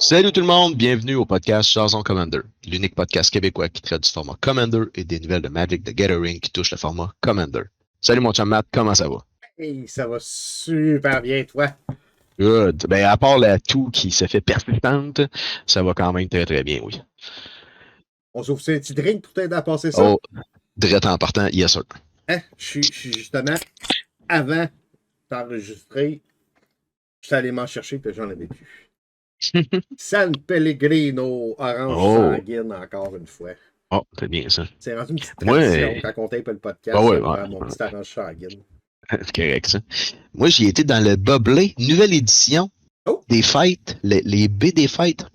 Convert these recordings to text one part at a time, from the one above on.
Salut tout le monde, bienvenue au podcast Jason Commander, l'unique podcast québécois qui traite du format Commander et des nouvelles de Magic the Gathering qui touchent le format Commander. Salut mon chum Matt, comment ça va? Hey, ça va super bien, toi. Good. Ben, à part la toux qui se fait persistante, ça va quand même très très bien, oui. On s'ouvre un petit drink pour t'aider à passer ça? Oh, direct en partant, yes sir. Hein? Je suis justement, avant d'enregistrer, je suis allé m'en chercher que j'en avais plus. San Pellegrino, orange Oh, sanguine, encore une fois. oh, c'est bien ça. C'est rendu une petite Moi, tradition. Quand on tape le ah podcast, ouais, je ouais, prends mon petit orange sanguine. c'est correct ça. Moi, j'y étais dans le Bubbly, nouvelle édition Oh! des fêtes, les B des fêtes.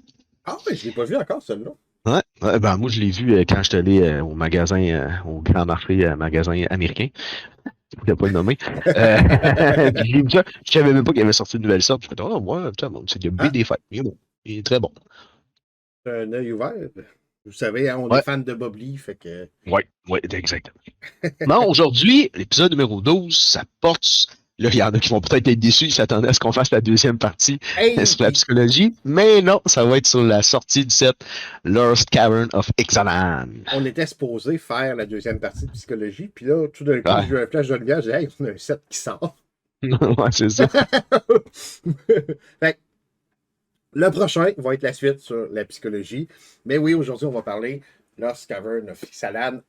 Ah ouais, je l'ai pas vu encore, celui-là. Ouais, ben moi je l'ai vu quand je suis allé au magasin, au grand marché, magasin américain. Je ne pas le nommer. Puis j'ai vu ça, je savais même pas qu'il avait sorti une nouvelle sorte. Je me suis dit, oh, ouais, putain, bon, c'est du B Ah, des fêtes. Il est bon. Il est très bon. un œil ouvert. Vous savez, hein, on est Ouais, fan de Bob Lee, fait que... ouais, exactement. Bon, aujourd'hui, l'épisode numéro 12, ça porte. Là, il y en a qui vont peut-être être déçus, ils s'attendaient à ce qu'on fasse la deuxième partie Hey! sur la psychologie, mais non, ça va être sur la sortie du set Lost Cavern of Ixalan. On était supposé faire la deuxième partie de psychologie, puis là, tout d'un coup, Ouais, j'ai eu un flash de lumière, j'ai dit, hey, on a un set qui sort. ouais c'est ça. Fait que le prochain va être la suite sur la psychologie. Mais oui, aujourd'hui, on va parler Lost Cavern of Ixalan.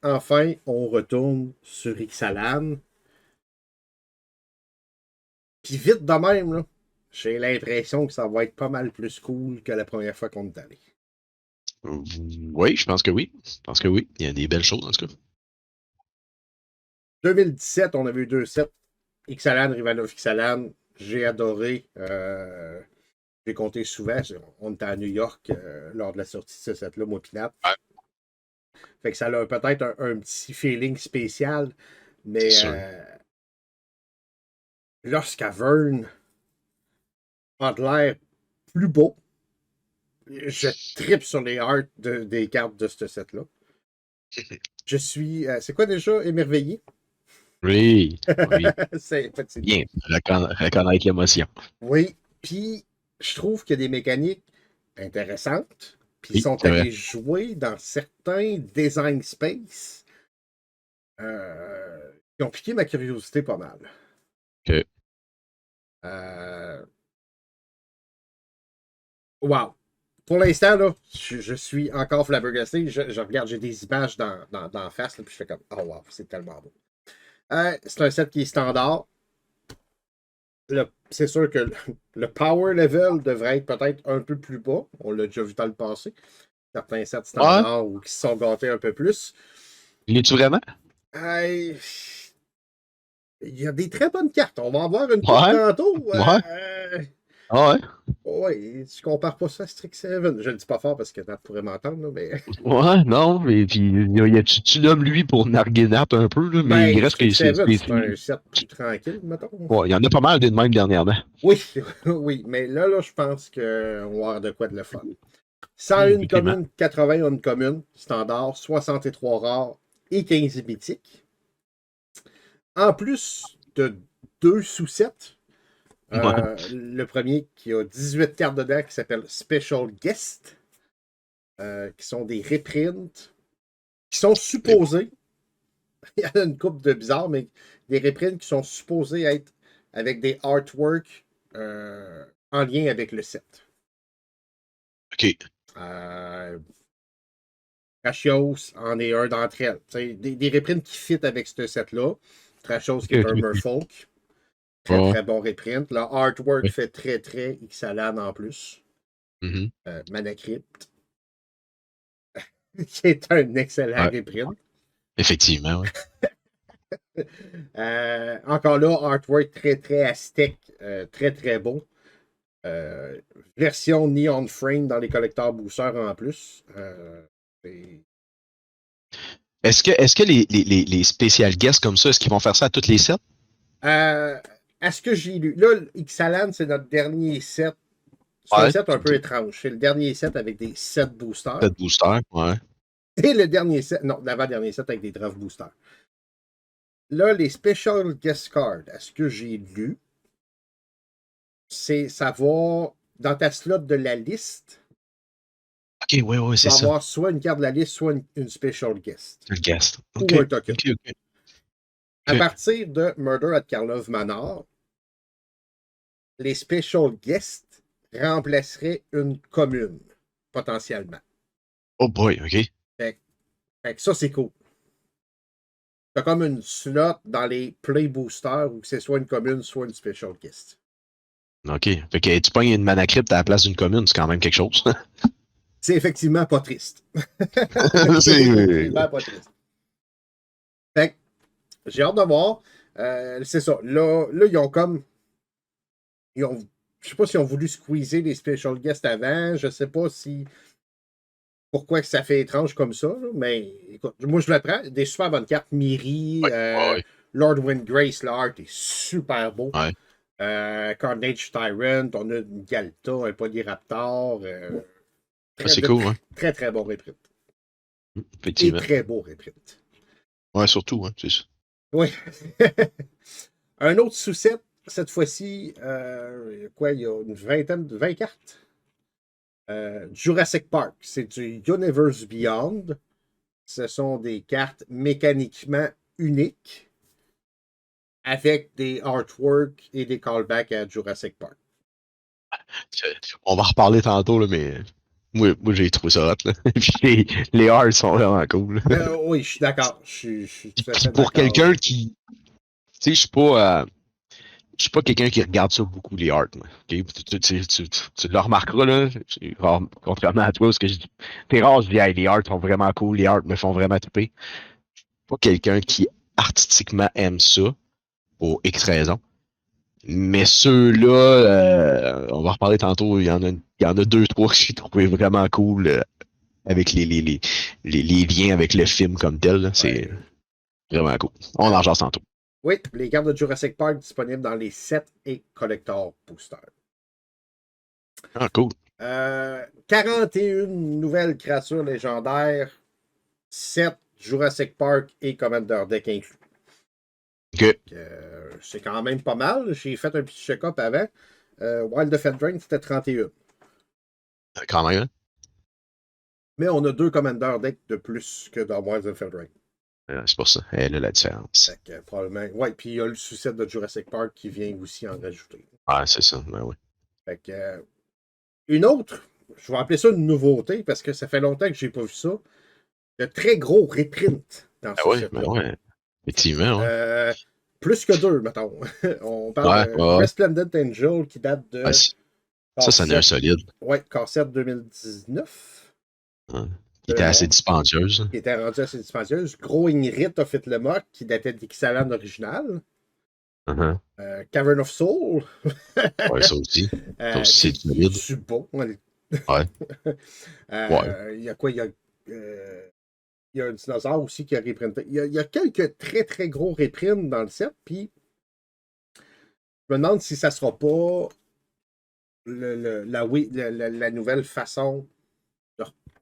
Enfin, on retourne sur Ixalan. Puis vite de même, là, j'ai l'impression que ça va être pas mal plus cool que la première fois qu'on est allé. Oui, je pense que oui. Je pense que oui. Il y a des belles choses, en tout cas. 2017, on avait eu deux sets. Ixalan, Rival of Ixalan. J'ai adoré. J'ai compté souvent. On était à New York lors de la sortie de ce set-là, moi Pinap. Ouais. Fait que ça a peut-être un petit feeling spécial. C'est Mais sûr. Lost Cavern a de l'air plus beau. Je tripe sur les arts des cartes de ce set-là. Je suis. C'est quoi déjà? Émerveillé? Oui, oui. C'est petit. Bien, reconnaître l'émotion. Oui. Puis, je trouve qu'il y a des mécaniques intéressantes. Puis, ils Oui, sont c'est vrai. allés jouer dans certains design space qui ont piqué ma curiosité pas mal. Que, Euh, Wow. Pour l'instant, là, je suis encore flabbergasté. Je regarde, j'ai des images dans face, là, puis je fais comme, oh wow, c'est tellement beau. C'est un set qui est standard. C'est sûr que le power level devrait être peut-être un peu plus bas. On l'a déjà vu dans le passé. Certains sets ouais, standards ou qui se sont gâtés un peu plus. l'es-tu vraiment? Euh, Il y a des très bonnes cartes. On va en voir une coupe Ouais, tantôt. ouais, ouais, Ouais, tu compares pas ça à Strix 7. Je le dis pas fort parce que Nat pourrait m'entendre, là, mais. ouais, non, mais puis, tu nommes lui pour narguer Nap un peu, là, mais il Ben, reste que Strix c'est, 7, c'est un set plus tranquille, mettons. ouais, il y en a pas mal de même dernièrement. Oui, oui, mais là, je pense qu'on va avoir de quoi de le fun. 101 Effectivement. communes, 81 communes, standard, 63 rares et 15 mythiques. En plus de deux sous-sets, Ouais, le premier qui a 18 cartes dedans qui s'appelle Special Guest, qui sont des reprints, qui sont supposés, il y en a une couple de bizarres, mais des reprints qui sont supposés être avec des artworks en lien avec le set. ok. Euh, Trashos en est un d'entre elles. Des reprints qui fit avec ce set-là. Trashos qui Ok, est ok, un ok. Merfolk. Très Ouais, très bon reprint. Le artwork ouais. fait très très Ixalan en plus. Mhm. Manacrypt, qui est un excellent Ouais, reprint. effectivement, ouais. Encore là, artwork très très aztèque, très très beau. Euh, Version Neon Frame dans les collecteurs boosters en plus. Est-ce que les spécial guests comme ça, est-ce qu'ils vont faire ça à toutes les sets? À ce que j'ai lu, là, Ixalan, c'est notre dernier set. C'est un Ouais. set un peu étrange. C'est le dernier set avec des 7 boosters. Set booster, ouais. Et le dernier set, non, l'avant-dernier set avec des draft boosters. Là, les special guest cards, à ce que j'ai lu, ça va dans ta slot de la liste, Ok, ouais, tu c'est vas ça. avoir soit une carte de la liste, soit une special guest. C'est le guest. Ou Ok, un token. ok. À partir de Murder at Karlov Manor, les special guests remplaceraient une commune, potentiellement. Oh boy, ok. Fait que ça, c'est cool. T'as comme une slot dans les play boosters où c'est soit une commune, soit une special guest. Ok. Fait que tu pognes une mana crypt à la place d'une commune, c'est quand même quelque chose. C'est effectivement pas triste. C'est c'est. effectivement pas triste. Fait que j'ai hâte de voir. C'est ça. Là, ils ont comme. Je sais pas si ont voulu squeezer les special guests avant. Je sais pas si. Pourquoi que ça fait étrange comme ça. Là, mais écoute, moi je le prends. Des super bonnes cartes. Miri, Ouais. Lord Windgrace, l'art est super beau. Ouais. Carnage Tyrant, on a une Galta, un Polyraptor. C'est cool, hein. Très, très bon reprint. Et Effectivement. très beau reprint. Ouais, surtout, hein, c'est ça. Oui. Un autre sous-set, cette fois-ci, quoi, il y a une vingtaine, 20 cartes. Jurassic Park, c'est du Universe Beyond. Ce sont des cartes mécaniquement uniques avec des artworks et des callbacks à Jurassic Park. On va reparler tantôt, là, mais moi j'ai trouvé ça hot. Là. Puis les arts sont vraiment cool. Oui, je suis d'accord. Je suis tout à Puis fait pour d'accord. quelqu'un qui. Tu sais, je suis pas quelqu'un qui regarde ça beaucoup, les arts. Moi. Okay? Tu le remarqueras, là. Contrairement à toi, parce que t'es rare, je dis, hey, les arts sont vraiment cool, les arts me font vraiment triper. Je suis pas quelqu'un qui artistiquement aime ça, pour X raisons. Mais ceux-là, on va reparler tantôt, il y en a deux, trois que j'ai trouvé vraiment cool avec les liens avec le film comme tel. Là, c'est Ouais. vraiment cool. On en jase tantôt. Oui, les cartes de Jurassic Park disponibles dans les 7 et Collector Booster. Ah, cool. 41 nouvelles créatures légendaires, 7 Jurassic Park et Commander Deck inclus. OK. C'est quand même pas mal. J'ai fait un petit check-up avant. Wild of Eldraine, c'était 31. Quand même, hein? Mais on a 2 Commander Deck de plus que dans Wild of Eldraine. C'est pour ça. Elle a la différence. Fait que, probablement. Ouais, puis il y a le sous-set de Jurassic Park qui vient aussi en rajouter. Ouais, c'est ça. Ben, oui. Fait que, une autre, je vais appeler ça une nouveauté parce que ça fait longtemps que j'ai pas vu ça. De très gros reprint dans Ben ce oui, ben set-là. ouais. Effectivement, ouais. Plus que 2, mettons. On parle Ouais, de ouais. Resplendent Angel qui date de Ouais, ça en est un solide. Ouais, Cassette 2019. Hein, qui était assez dispendieuse. Qui était rendu assez dispendieuse. Growing Rite of Hitlemok qui datait d'Ixalan original. Uh-huh. Cavern of Soul. Ouais, ça aussi. Ça aussi, c'est Qui est solide. du bon. Ouais. Ouais. Il y a quoi? Il y a un dinosaure aussi qui a reprinté. Il y a quelques très très gros reprints dans le set, puis je me demande si ça sera pas la nouvelle façon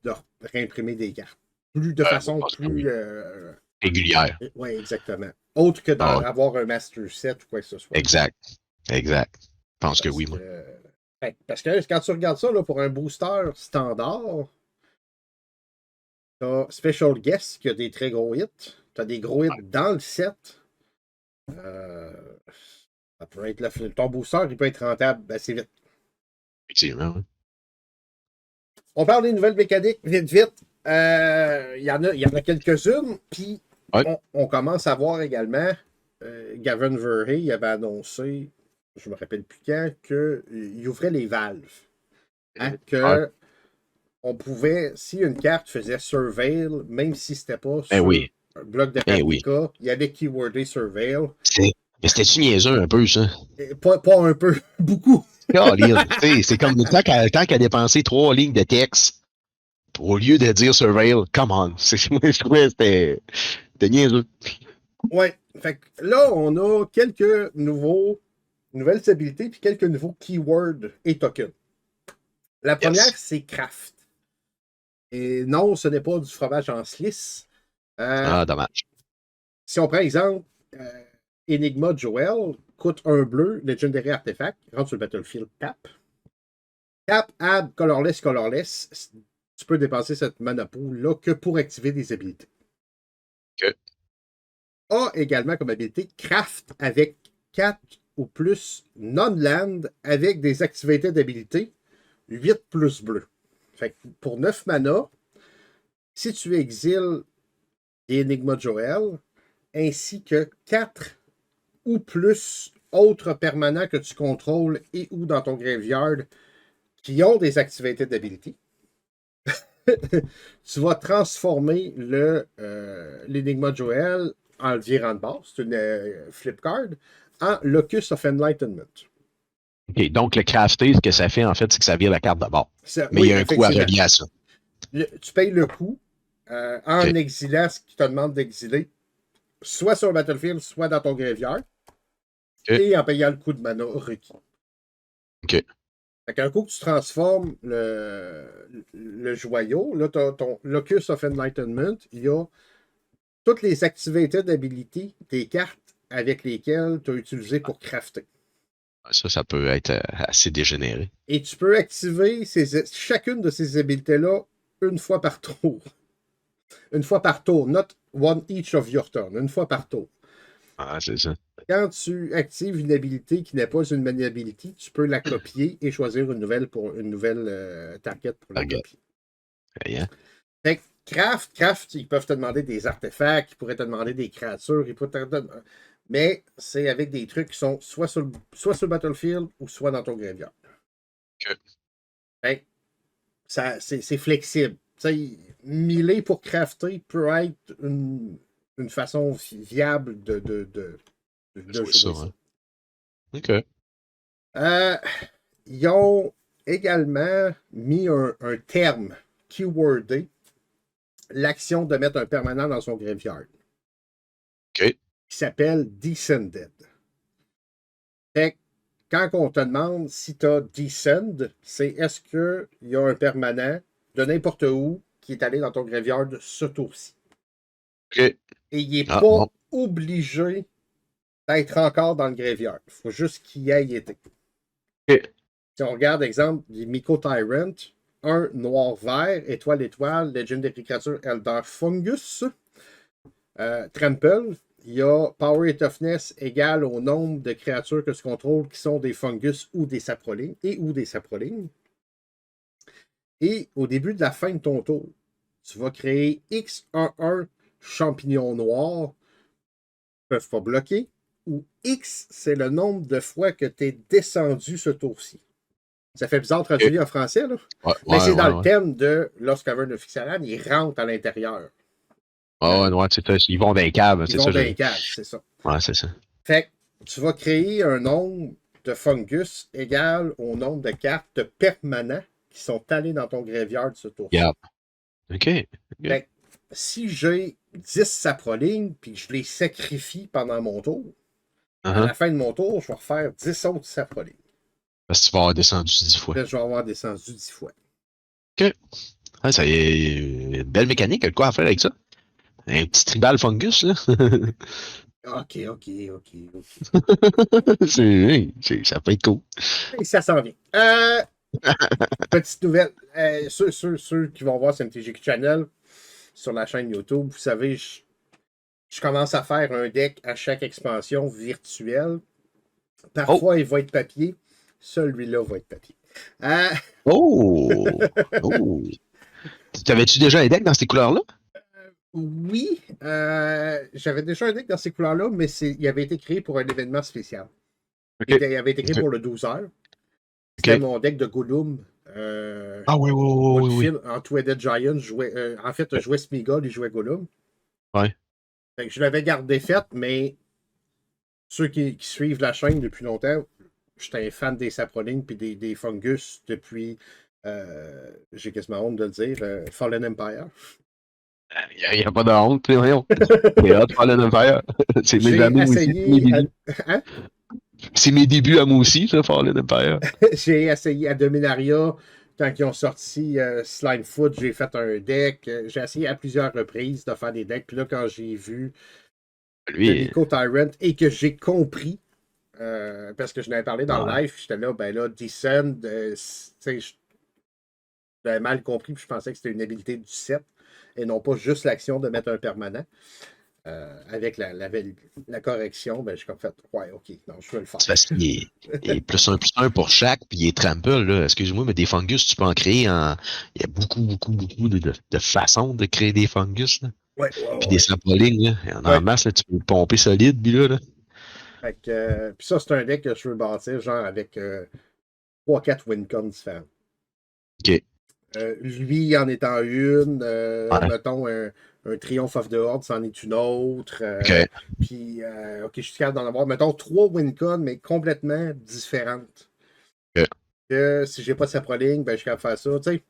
de réimprimer des cartes. De Moi, je façon pense que plus. oui. Régulière. Oui, exactement. Autre que Ah ouais. d'avoir un master set ou quoi que ce soit. Exact. Exact. Je pense que oui, Parce moi. que, parce que quand tu regardes ça, là, pour un booster standard, t'as Special Guest qui a des très gros hits. T'as des gros hits dans le set. Euh, Ça peut être ton booster, il peut être rentable assez vite. Effectivement, oui. On parle des nouvelles mécaniques, vite, vite. Il y en a quelques-unes, puis Ouais. on commence à voir également, Gavin Verhey avait annoncé, je me rappelle plus quand, qu'il ouvrait les valves. Hein, Ouais. que on pouvait, si une carte faisait Surveil, même si c'était pas Ben sur oui. un bloc de Ben oui. Paprika, il y avait keywordé Surveil. Mais c'était-tu niaiseux un peu, ça? Et pas un peu, beaucoup. Caroline, c'est comme tant qu'à dépenser 3 lignes de texte au lieu de dire surveil, come on. Moi, je trouvais que c'était niaiseux. Ouais. Fait que là, on a quelques nouvelles habilités puis quelques nouveaux keywords et tokens. La première, Yes. c'est craft. Et non, ce n'est pas du fromage en slice. Ah, dommage. Si on prend exemple, Enigma Joel coûte 1 bleu, Legendary Artifact, rentre sur le battlefield, tap. Tap, add, colorless, colorless. Tu peux dépenser cette mana pool-là que pour activer des habilités. OK. A également comme habilité craft avec 4 ou plus non-land avec des activités d'habilité 8 plus bleu. Fait que pour 9 mana, si tu exiles des Enigma Joel, ainsi que 4 ou plus autres permanents que tu contrôles et ou dans ton graveyard qui ont des activités d'habilité, tu vas transformer l'Enigma Joel en le virant de base, c'est une flip card, en Locus of Enlightenment. OK. Donc, le crafter, ce que ça fait, en fait, c'est que ça vire la carte de bord. Mais il Oui, y a un coût à effectivement. relier à ça. Tu payes le coût en OK. exilant ce qui te demande d'exiler, soit sur le battlefield, soit dans ton graveyard, OK. et en payant le coût de mana requis. OK. Fait qu'un coup que tu transformes le joyau, là, tu as ton Locus of Enlightenment, il y a toutes les activités d'habilité des cartes avec lesquelles tu as utilisé pour crafter. Ça peut être assez dégénéré. Et tu peux activer chacune de ces habilités-là une fois par tour. Une fois par tour, not one each of your turn, une fois par tour. Ah, c'est ça. Quand tu actives une habilité qui n'est pas une maniabilité, tu peux la copier et choisir une nouvelle target pour la Regarde. copier. Hein? Fait que craft, ils peuvent te demander des artefacts, ils pourraient te demander des créatures, mais c'est avec des trucs qui sont soit sur le battlefield ou soit dans ton graveyard. OK. Fait que c'est flexible. Miler pour crafter peut être une façon viable de jouer ça. Hein? OK. Ils ont également mis un terme keywordé, l'action de mettre un permanent dans son graveyard. OK. Qui s'appelle Descended. Fait que quand on te demande si tu as Descend, c'est est-ce qu'il y a un permanent de n'importe où qui est allé dans ton graveyard ce tour-ci. OK. Et il n'est pas obligé d'être encore dans le graveyard. Il faut juste qu'il y ait été. OK. Si on regarde, exemple, les Myco Tyrant, un noir-vert, étoile, Legendary Creature Elder Fungus, Trample, il y a Power et Toughness égal au nombre de créatures que tu contrôles qui sont des fungus ou des saprolines Et au début de la fin de ton tour, tu vas créer X11 champignons noirs qui ne peuvent pas bloquer, ou X, c'est le nombre de fois que tu es descendu ce tour-ci. Ça fait bizarre traduit en français, là. Mais c'est dans le thème de Lost Cavern of Ixalan, il rentre à l'intérieur. C'est ça. Ils vont dans les caves. Ils vont dans les caves, c'est ça. Ouais, c'est ça. Fait que tu vas créer un nombre de fungus égal au nombre de cartes permanents qui sont allés dans ton graveyard de ce tour. Yeah. OK. Fait que si j'ai 10 saprolines puis je les sacrifie pendant mon tour, à la fin de mon tour, je vais refaire 10 autres saprolines. Parce que tu vas avoir descendu 10 fois. Là, je vais avoir descendu 10 fois. OK. Ah, ça y est, une belle mécanique. Il y a de quoi à faire avec ça. Un petit tribal fungus, là. OK. Ça peut être cool. Et ça s'en vient. Petite nouvelle. Ceux qui vont voir CMTGQ Channel sur la chaîne YouTube, vous savez, je commence à faire un deck à chaque expansion virtuelle. Parfois, il va être papier. Celui-là va être papier. T'avais-tu déjà un deck dans ces couleurs-là? Oui. J'avais déjà un deck dans ces couleurs-là, mais il avait été créé pour un événement spécial. Okay. Il avait été créé pour le 12 heures. C'était mon deck de Gollum. Oui. En Two-Headed Giant, je jouais Smeagol et je jouais Gollum. Ouais. Fait que je l'avais gardé faite, mais ceux qui suivent la chaîne depuis longtemps, j'étais un fan des saprolines et des fungus depuis, j'ai quasiment honte de le dire, Fallen Empire. Il n'y a pas de honte, voyons. C'est hot, Fallen Empire. C'est mes années aussi. C'est mes débuts à moi aussi, ça, Fallen Empire. J'ai essayé à Dominaria, quand ils ont sorti Slimefoot, j'ai fait un deck. J'ai essayé à plusieurs reprises de faire des decks. Puis là, quand j'ai vu Myco Tyrant et que j'ai compris parce que je n'avais parlé dans le Ouais. live, j'étais là, ben là, Descend, j'avais mal compris, puis je pensais que c'était une habilité du set, et non pas juste l'action de mettre un permanent. Avec la correction, ben, j'ai comme fait, ouais, ok, non, je vais le faire. C'est parce il est plus un pour chaque, puis il est trample, là. Excuse-moi, mais des fungus, tu peux en créer en. Il y a beaucoup de façons de créer des fungus, là. Ouais, ouais, Puis des ouais. sapolines, là. Il y en a en Ouais. masse, là. Tu peux le pomper solide, puis là. Fait que, puis ça, c'est un deck que je veux bâtir, genre avec 3-4 wincons différents. OK. Lui en étant une, Ouais. mettons un Triumph of the Horde, c'en est une autre. OK. Puis, ok, je suis capable d'en avoir, mettons, 3 wincons, mais complètement différentes. OK. Que si j'ai pas de saproling, ben, je suis capable de faire ça. Tu sais,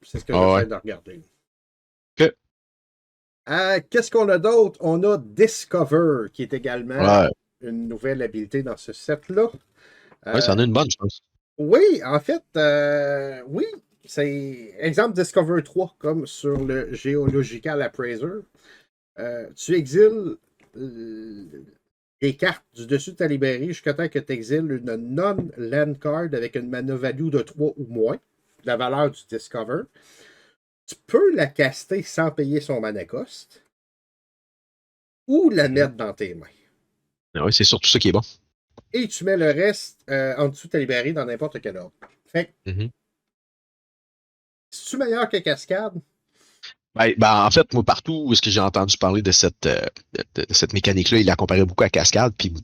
c'est ce que Ah ouais. j'essaie de regarder. OK. Qu'est-ce qu'on a d'autre? On a Discover, qui est également Ouais. une nouvelle habilité dans ce set-là. Ouais, ça en Euh, a une bonne, je pense. oui, en fait, oui. C'est exemple Discover 3, comme sur le Geological Appraiser. Tu exiles les cartes du dessus de ta librairie jusqu'à temps que tu exiles une non-land card avec une mana value de 3 ou moins, la valeur du Discover. Tu peux la caster sans payer son mana cost ou la Mhm. mettre dans tes mains. Ah ouais, c'est surtout ça qui est bon. Et tu mets le reste en dessous de ta librairie dans n'importe quel ordre. Fait que, Mhm. c'est-tu meilleur que Cascade? Ben, en fait, moi, partout où est-ce que j'ai entendu parler de cette mécanique-là, il la comparait beaucoup à Cascade. Puis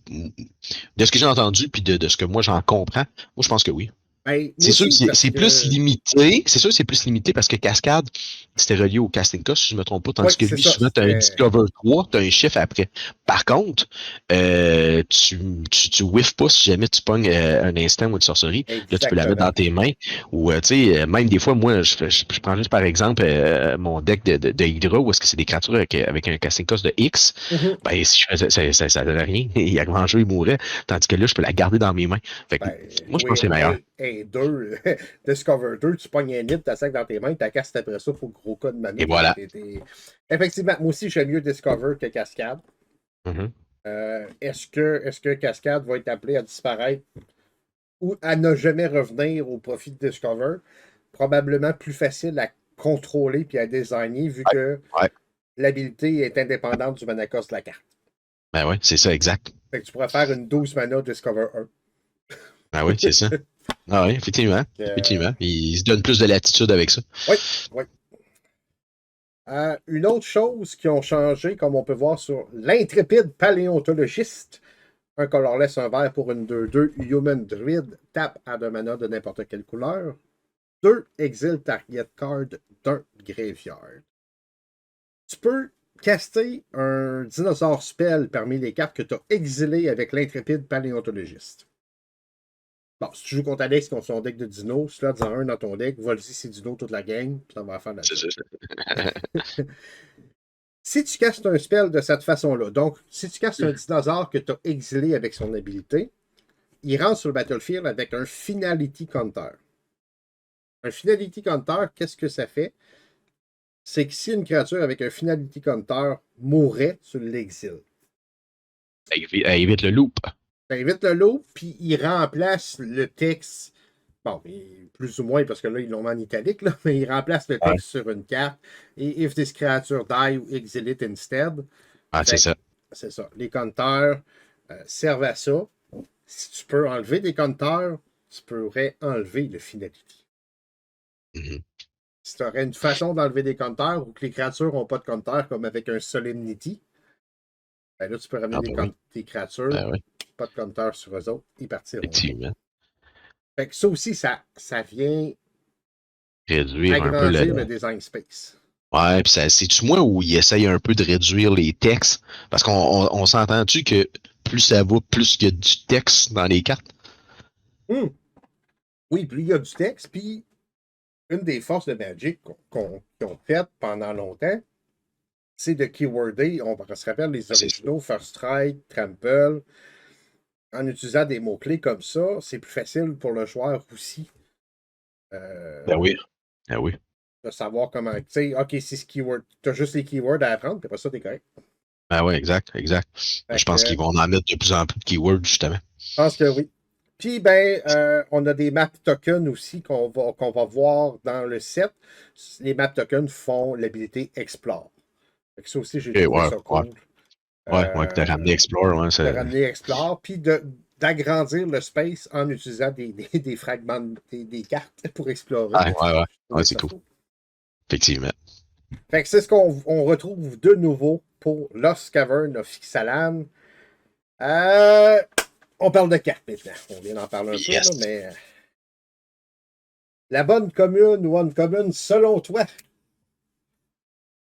de ce que j'ai entendu, puis de ce que moi j'en comprends, moi je pense que oui. Ben, moi C'est sûr que aussi, parce c'est plus que. limité. C'est sûr que c'est plus limité parce que Cascade, c'était relié au casting cost, si je ne me trompe pas. Oui, Tandis que c'est lui, ça. souvent, tu as un C'était. Discover 3, tu as un chiffre après. Par contre, tu whiffes pas si jamais tu pognes un instant ou une sorcerie. Là, tu peux la mettre Exactement. dans tes mains. Ou, tu sais, même des fois, moi, je prends juste par exemple mon deck de Hydra, où est-ce que c'est des créatures avec un casting cost de X. Mhm. Ben, si je faisais, ça donnait rien. Il arrive en jeu, il mourrait. Tandis que là, je peux la garder dans mes mains. Fait que, Ben, moi, je pense oui, que c'est meilleur. un 2, Discover 2, tu pognes un nid, tu sac dans tes mains, tu castes après ça pour le gros cas de mana. Et voilà. Effectivement, moi aussi, j'aime mieux Discover que Cascade. Mhm. Est-ce que Cascade va être appelé à disparaître ou à ne jamais revenir au profit de Discover? Probablement plus facile à contrôler puis à designer vu Ouais, que ouais. l'habilité est indépendante du mana cost de la carte. Ben ouais, c'est ça, exact. Fait que tu pourrais faire une 12 mana Discover 1. Ben oui, c'est ça. Ah oui, effectivement. Euh, Effectivement. Il se donne plus de latitude avec ça. oui, oui. Une autre chose qui ont changé, comme on peut voir sur l'intrépide paléontologiste, un colorless, un vert pour une 2/2, Human Druid, tape à 2 mana de n'importe quelle couleur. 2 exile target card d'un graveyard. Tu peux caster un dinosaure spell parmi les cartes que tu as exilées avec l'intrépide paléontologiste. Bon, si tu joues contre Alex contre son deck de dino, si tu as un dans ton deck, vas-y, c'est dino toute la game, puis ça va faire la C'est job. ça. Si tu castes un spell de cette façon-là, donc si tu castes un dinosaure que tu as exilé avec son habilité, il rentre sur le battlefield avec un Finality Counter. Un Finality Counter, qu'est-ce que ça fait? C'est que si une créature avec un Finality Counter mourrait, tu l'exiles. Évite le loop. Ça évite le lot, puis il remplace le texte. Bon, plus ou moins, parce que là, ils l'ont mis en italique, là, mais il remplace le Ouais. texte sur une carte. Et if this creature die ou exile it instead. Ah, c'est Fait que, ça. c'est ça. Les compteurs servent à ça. Si tu peux enlever des compteurs, tu pourrais enlever le finality. Mhm. Si tu aurais une façon d'enlever des compteurs ou que les créatures n'ont pas de compteurs, comme avec un Solemnity, ben là, tu peux ramener Ah, ben oui. des créatures, Ben oui, pas de compteurs sur eux autres, ils partiront pas. effectivement. Fait que ça aussi, ça vient Réduire un peu le. agrandir le design space. Ouais, puis ça, c'est-tu moi où il essaye un peu de réduire les textes? Parce qu'on s'entend-tu que plus ça va, plus il y a du texte dans les cartes? Hum. Oui, puis il y a du texte, puis une des forces de Magic qu'ils ont faites pendant longtemps, c'est de keyworder, on se rappelle les Ah, c'est ça. originaux, First Strike, Trample, en utilisant des mots-clés comme ça, c'est plus facile pour le joueur aussi Ben euh, oui. Ben oui. de savoir comment, tu sais, ok, c'est ce keyword, tu as juste les keywords à apprendre, puis après ça, t'es correct. Ah ouais, exact, exact. Fait Je que, pense qu'ils vont en mettre de plus en plus de keywords, justement. je pense que oui. Puis, ben, on a des map tokens aussi qu'on va voir dans le set. Les map tokens font l'habilité Explore. Fait que ça aussi, j'ai Ok, trouvé ouais, ça ouais, cool. ouais, que t'as ramené Euh, Explore, ouais, de c'est. ramener Explore, puis d'agrandir le space en utilisant des fragments, des cartes pour explorer. Ouais, ouais, ouais. Je Ouais, trouvais c'est ça cool. fou. Effectivement. Fait que c'est ce qu'on retrouve de nouveau pour Lost Cavern of Ixalan. Euh, on parle de cartes maintenant. On vient d'en parler un peu, là, Yes. mais la bonne commune ou uncommune, selon toi?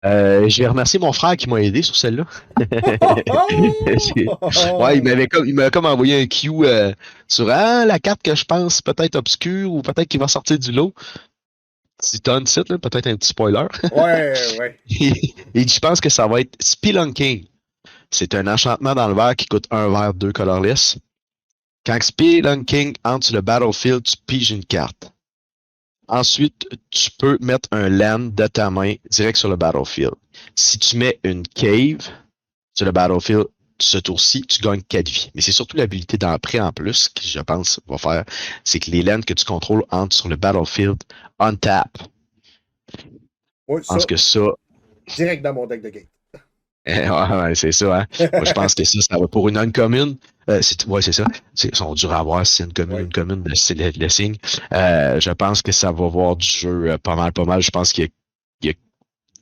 Je vais remercier mon frère qui m'a aidé sur celle-là. Ouais, Oh! il m'avait comme envoyé un cue sur la carte que je pense peut-être obscure ou peut-être qu'il va sortir du lot. Si t'as un site, là, peut-être un petit spoiler. Ouais, ouais. Et je pense que ça va être Spelunking. C'est un enchantement dans le verre qui coûte un verre, deux colorless. Quand Spelunking entre sur le battlefield, tu piges une carte. Ensuite, tu peux mettre un land de ta main direct sur le battlefield. Si tu mets une cave sur le battlefield, ce tour-ci, tu gagnes 4 vies. Mais c'est surtout l'habilité d'après en plus qui, je pense, va faire, c'est que les lands que tu contrôles entrent sur le battlefield on tap. Ouais, Je pense ça, que ça, direct dans mon deck de game. ouais, c'est ça, hein. Moi, je pense que ça va pour une non-commune. Ouais, c'est ça. Ils sont durs à voir si c'est une commune ou Ouais. une commune, le signe. Je pense que ça va voir du jeu pas mal, pas mal. Je pense qu'il y a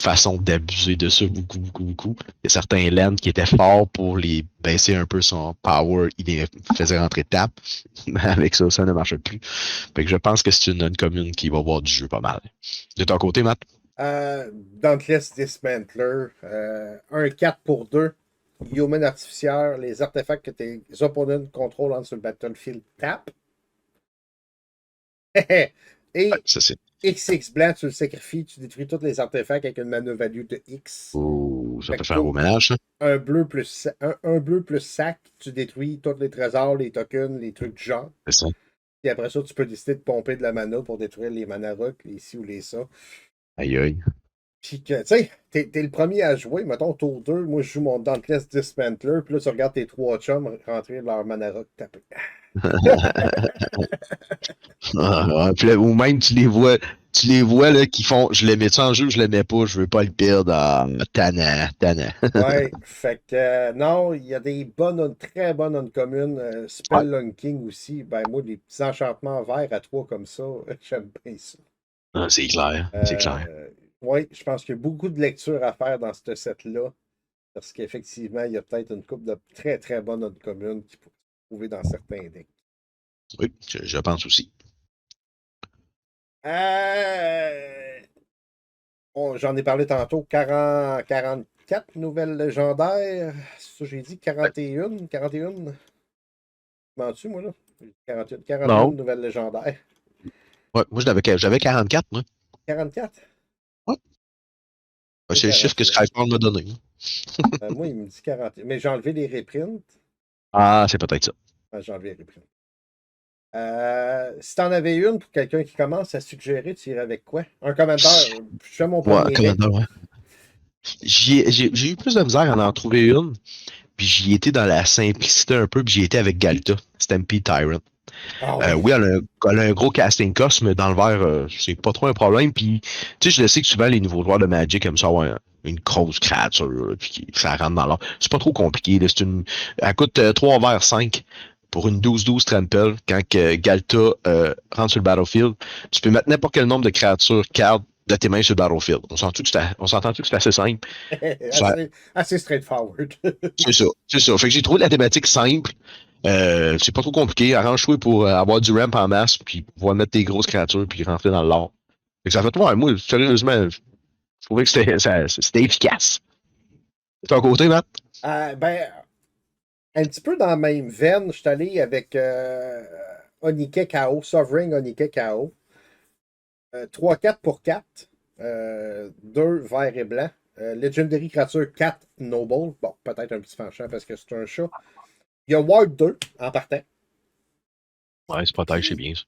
façon d'abuser de ça beaucoup, beaucoup, beaucoup. Il y a certains lands qui étaient forts pour les baisser un peu son power. Il les faisait rentrer tap. Mais avec ça, ça ne marche plus. Fait que je pense que c'est une non-commune qui va voir du jeu pas mal. De ton côté, Matt? Dauntless Dismantler, un 4 pour 2. Human artificiaire, les artefacts que tes opponents contrôlent sur le battlefield tap. Ouais, Et ça c'est. XX blanc, tu le sacrifies, tu détruis tous les artefacts avec une mana value de X. Oh, ça Fait peut que faire un beau pour ménage, ça. un bleu plus sac, tu détruis tous les trésors, les tokens, les trucs du genre. C'est ça. Puis après ça, tu peux décider de pomper de la mana pour détruire les mana rock, les ci ou les ça. Aïe aïe. Puis que, tu sais, t'es le premier à jouer. Mettons, tour 2, moi, je joue mon Dauntless Dismantler. Puis là, tu regardes tes trois chums rentrer leur mana rock taper. Puis là, ou même tu les vois là, qui font je le mets en jeu, je le mets pas, je veux pas le perdre. Ah, tannant, tannant. Ouais, fait que non, il y a des bonnes, très bonnes uncommunes. Ouais, Spelunking aussi. Ben, moi, les petits enchantements verts à trois comme ça, j'aime bien ça. ah, c'est clair, c'est clair. Euh, oui, je pense qu'il y a beaucoup de lectures à faire dans ce set-là. Parce qu'effectivement, il y a peut-être une couple de très, très bonnes uncommunes qui pourraient se trouver dans certains decks. Oui, je pense aussi. Euh, j'en ai parlé tantôt, 44 nouvelles légendaires. C'est ça, j'ai dit 41. 41. Mens-tu, moi, là? J'ai dit 41, 41 Non. nouvelles légendaires. Ouais, moi j'avais 44, moi. 44? Ouais. Ouais, Moi, c'est le chiffre que 41. Skyfall m'a donné. Moi, il me dit 41. Mais j'ai enlevé les reprints. Ah, c'est peut-être ça. Ah, j'ai enlevé les reprints. Si t'en avais une pour quelqu'un qui commence à suggérer, tu irais avec quoi? Un commandeur. Je fais mon Ouais, premier deck. Commander, ouais. J'ai eu plus de misère à en trouver une, puis j'y étais dans la simplicité un peu, puis j'y étais avec Galta, Stampede Tyrant. Ah oui. Oui, elle a un gros casting cost, mais dans le verre, c'est pas trop un problème. Puis, tu sais, je le sais que souvent, les nouveaux joueurs de Magic aiment ça avoir une grosse créature, là, puis ça rentre dans l'or. C'est pas trop compliqué. Là, elle coûte 3 verres 5 pour une 12-12 trample. Quand Galta rentre sur le battlefield, tu peux mettre n'importe quel nombre de créatures cartes de tes mains sur le battlefield. On s'entend-tu que c'est assez simple? Ça- Assez straightforward. c'est ça, c'est ça. Fait que j'ai trouvé la thématique simple. C'est pas trop compliqué. Arrange-toi pour avoir du ramp en masse, puis pouvoir mettre tes grosses créatures, puis rentrer dans l'or. Fait que ça fait, ouais, moi, sérieusement, je trouvais que c'était efficace. De ton côté, Matt? Ben, un petit peu dans la même veine, je suis allé avec Onike KO, Sovereign Onike KO. 3-4 pour 4. 2 vert et blanc. Legendary créature 4 Noble. Bon, peut-être un petit penchant parce que c'est un chat. Il y a Ward 2 en partant. Ouais, c'est protège, c'est Puis, bien ça.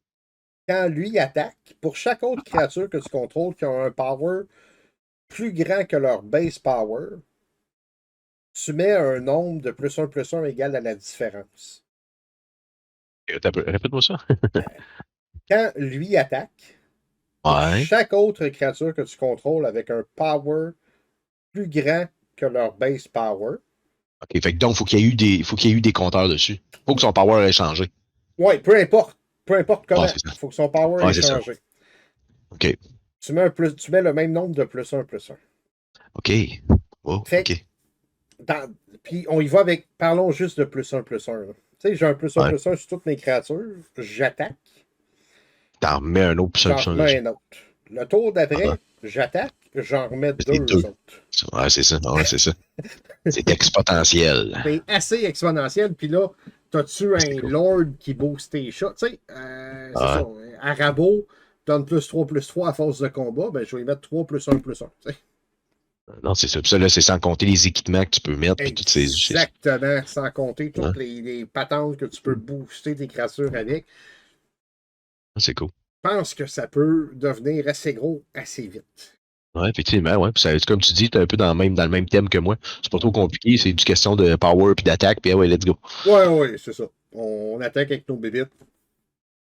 quand lui attaque, pour chaque autre créature que tu contrôles qui a un power plus grand que leur base power, tu mets un nombre de +1/+1 égal à la différence. Répète-moi ça. Quand lui attaque, pour Ouais. chaque autre créature que tu contrôles avec un power plus grand que leur base power. OK. Fait que donc, faut qu'il y ait eu des compteurs dessus. Faut que son power ait changé. Ouais, peu importe. Peu importe Ah, comment. c'est ça. Il faut que son power Ah, ait c'est ça. changé. OK. Tu mets le même nombre de +1/+1. OK. Oh, Fait OK. puis on y va avec. Parlons juste de +1/+1. Tu sais, j'ai un Ouais. +1/+1 sur toutes mes créatures. J'attaque. T'en remets un autre plus un J'en plus un remets dessus. un autre. Le tour Ah, d'après, j'attaque. J'en remets c'est deux deux. autres. Ouais, c'est ça. Ouais, c'est ça. C'est exponentiel. C'est assez exponentiel. Puis là, t'as-tu C'est un cool. Lord qui booste tes shots? Tu sais, c'est Ouais. ça. Arabo donne +3/+3 à force de combat. Ben, je vais y mettre 3 +1/+1. Tu sais. Non, c'est ça. Puis ça, là, c'est sans compter les équipements que tu peux mettre, puis toutes ces. Exactement. Sans compter Ouais. toutes les patentes que tu peux booster tes créatures avec. C'est cool. Je pense que ça peut devenir assez gros assez vite. Ouais, effectivement, ouais. Puis ça, comme tu dis, t'es un peu dans le même thème que moi. C'est pas trop compliqué, c'est une question de power puis d'attaque, puis ouais, let's go. Ouais, ouais, c'est ça. On attaque avec nos bébites.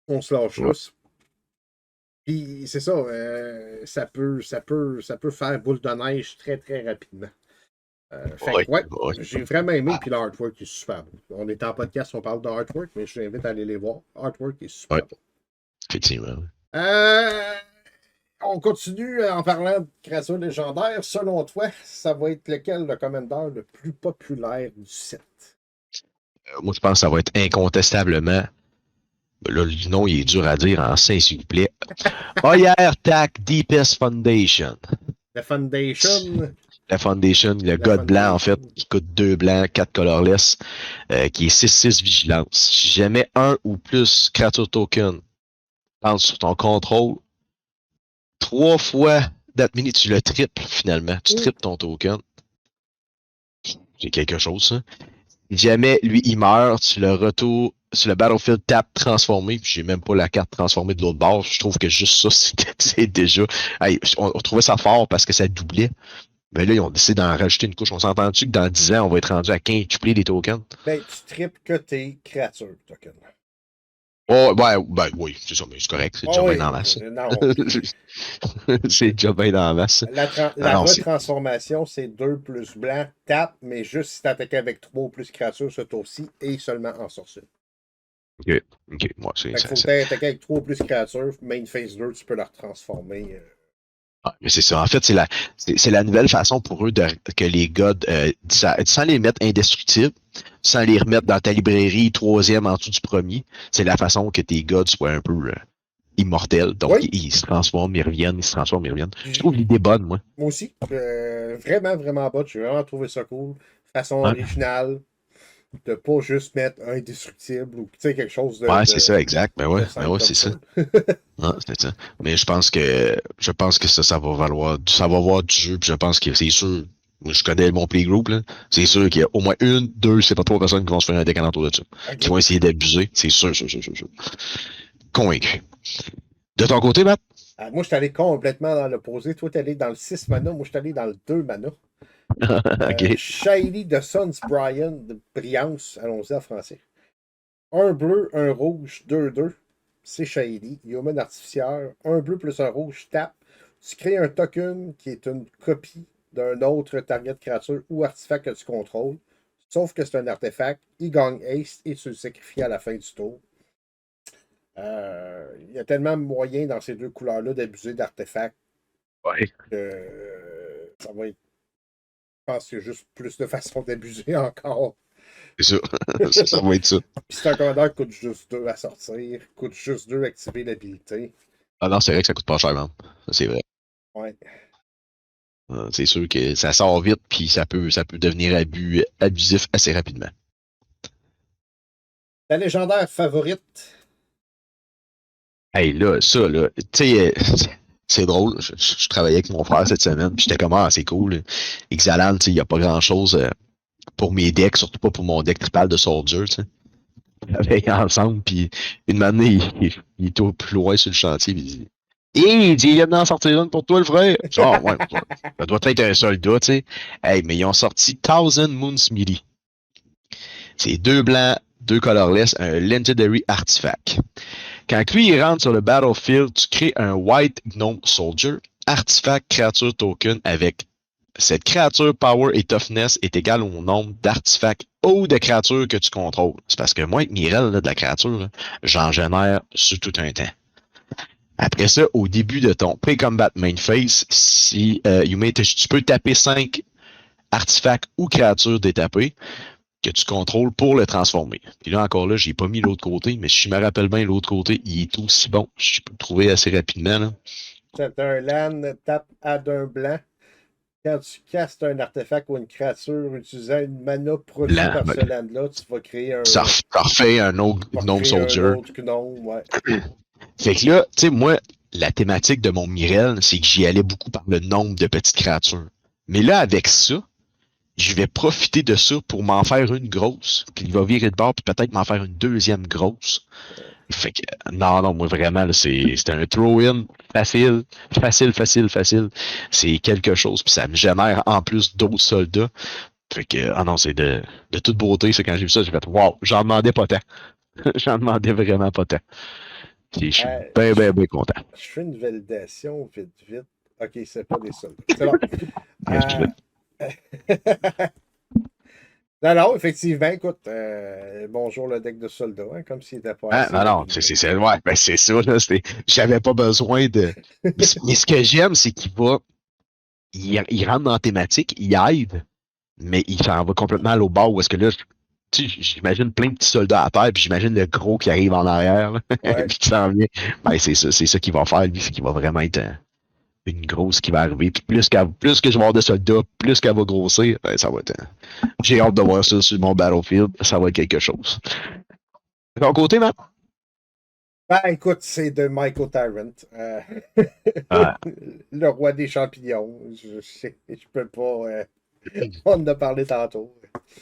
On se lâche Ouais, tous. Puis c'est ça, ça peut faire boule de neige très très rapidement. Fait ouais, que ouais, ouais. j'ai vraiment aimé, Ah, puis l'artwork est super beau. On est en podcast, on parle de artwork, mais je t'invite à aller les voir. Artwork est ouais, super beau. effectivement. Ouais. Euh, on continue en parlant de créatures légendaires. Selon toi, ça va être lequel le commandeur le plus populaire du set? Moi, je pense que ça va être incontestablement. Là, le nom, il est dur à dire en sein, s'il vous plaît. Oyer Tac Deepest Foundation. La Foundation. La Foundation, le La god blanc, en Foundation. fait, qui coûte 2 blancs, 4 colorless, qui est 6/6 vigilance. Si jamais un ou plus créature token pense sur ton contrôle, 3 fois that minute, tu le triples finalement. Tu Mm. triples ton token. C'est quelque chose, ça. Si jamais lui, il meurt, tu le retournes sur le battlefield tap transformé, puis j'ai même pas la carte transformée de l'autre bord. Je trouve que juste ça, c'est déjà. Hey, on trouvait ça fort parce que ça doublait. Mais là, ils ont décidé d'en rajouter une couche. On s'entend-tu que dans 10 ans, on va être rendu à quintupler des tokens? Ben, tu triples que tes créatures, token. Oh, ben oui, c'est ça, mais c'est correct. C'est Ah déjà bien oui, en masse. non. C'est déjà bien en masse. La Alors, c'est. retransformation, c'est 2 plus blanc, tape, mais juste si t'attaques avec 3 ou plus créatures ce tour-ci et seulement en sorcier. Ok, ok, moi, Fait qu'il faut que t'attaques avec 3 ou plus créatures, main phase 2, tu peux la retransformer. Ah, mais c'est ça. En fait, c'est la nouvelle façon pour eux que les gods, sans les mettre indestructibles, sans les remettre dans ta librairie troisième en dessous du premier, c'est la façon que tes gods soient un peu immortels. Donc, Oui, ils se transforment, ils reviennent, ils se transforment, ils reviennent. Je j- trouve l'idée bonne, moi. moi aussi. Vraiment, vraiment bonne. J'ai vraiment trouvé ça cool. Façon Ouais, originale de pas juste mettre indestructible ou quelque chose ouais, c'est ça, exact. de Ben simple ouais, comme c'est ça. ça. Ah, c'est ça. Mais je pense que ça va valoir, ça va avoir du jeu, puis je pense que c'est sûr. Moi, je connais mon playgroup, là. C'est sûr qu'il y a au moins une, deux, c'est pas trois personnes qui vont se faire un deck alentour de ça. Qui OK. vont essayer d'abuser. C'est sûr, sûr, sûr, sûr, sûr. Convaincu. De ton côté, Matt? Moi, je suis allé complètement dans l'opposé. Toi, tu es allé dans le 6 mana. Moi, je suis allé dans le 2 mana. OK. Shiny de Sons Brian de Briance. Allons-y en français. Un bleu, un rouge, 2/2. C'est Shiny. Human artificiaire. Un bleu plus un rouge, tape. Tu crées un token qui est une copie d'un autre target créature ou artefact que tu contrôles. Sauf que c'est un artefact. Il gagne haste et tu le sacrifies à la fin du tour. Il y a tellement de moyens dans ces deux couleurs-là d'abuser d'artefacts Ouais. que ça va être. Je pense qu'il y a juste plus de façons d'abuser encore. C'est ça. Ça va être ça. Puis c'est un commandeur qui coûte juste 2 à sortir, coûte juste 2 à activer l'habilité. Ah non, c'est vrai que ça coûte pas cher, man. Ça, c'est vrai. Ouais. C'est sûr que ça sort vite, puis ça peut devenir abusif assez rapidement. Ta légendaire favorite? Hey, là, ça, là, tu sais, c'est drôle. Je travaillais avec mon frère cette semaine, puis j'étais comme, ah, c'est cool. Ixalan, tu sais, il n'y a pas grand-chose pour mes decks, surtout pas pour mon deck tripal de Soldier, tu sais. On travaillait ensemble, puis une année, il était au plus loin sur le chantier, puis il dit, Et il dit, il vient d'en sortir une pour toi, le frère. Genre, ouais, ça doit être un soldat, tu sais. Hey, mais ils ont sorti Thousand Moon Smithy. C'est deux blancs, deux colorless, un Legendary Artifact. Quand lui, il rentre sur le battlefield, tu crées un White Gnome Soldier, Artifact Créature Token avec cette créature Power et Toughness est égal au nombre d'artefacts ou de créatures que tu contrôles. C'est parce que moi, avec Mirel, là, de la créature, j'en génère sur tout un temps. Après ça, au début de ton pre-combat main phase, si tu peux taper 5 artefacts ou créatures détapées que tu contrôles pour le transformer. Puis là, encore là, j'ai pas mis l'autre côté, mais si je me rappelle bien, l'autre côté, il est aussi bon. Je peux le trouver assez rapidement. Là. C'est un land, tape à d'un blanc. Quand tu castes un artefact ou une créature utilisant une mana produite Blanc, par ben, ce land-là, tu vas créer ça refait un autre tu vas Gnome créer un Soldier. autre gnome, ouais. Fait que là, tu sais, moi, la thématique de mon Mirel, c'est que j'y allais beaucoup par le nombre de petites créatures. Mais là, avec ça, je vais profiter de ça pour m'en faire une grosse, puis il va virer de bord, puis peut-être m'en faire une deuxième grosse. Fait que, non, moi vraiment, c'est un throw-in facile, facile. C'est quelque chose, puis ça me génère en plus d'autres soldats. Fait que, ah non, c'est de toute beauté, c'est quand j'ai vu ça, j'ai fait, wow, j'en demandais pas tant. J'en demandais vraiment pas tant. Puis je suis bien content. Je fais une validation vite. Ok, c'est pas des soldats. C'est bon. Merci. Non, non, effectivement, écoute, bonjour le deck de soldats, hein, comme s'il n'était pas Ah, assez non, rapidement. ouais, ben c'est ça, là, j'avais pas besoin de. Mais ce que j'aime, c'est il rentre dans la thématique, il aide, mais il s'en va complètement à l'au bas où est-ce que là, tu sais, j'imagine plein de petits soldats à terre, puis j'imagine le gros qui arrive en arrière, là, Ouais. puis qui s'en vient. Ben, c'est ça qu'il va faire, lui, c'est qu'il va vraiment être une grosse qui va arriver. Puis plus que je vais avoir de soldats, plus qu'elle va grossir, ben, ça va être. J'ai hâte de voir ça sur mon battlefield, ça va être quelque chose. De ton côté, Matt? Ben, écoute, c'est de Michael Tyrant. Ah, Le roi des champignons. Je peux pas. On en a parlé tantôt.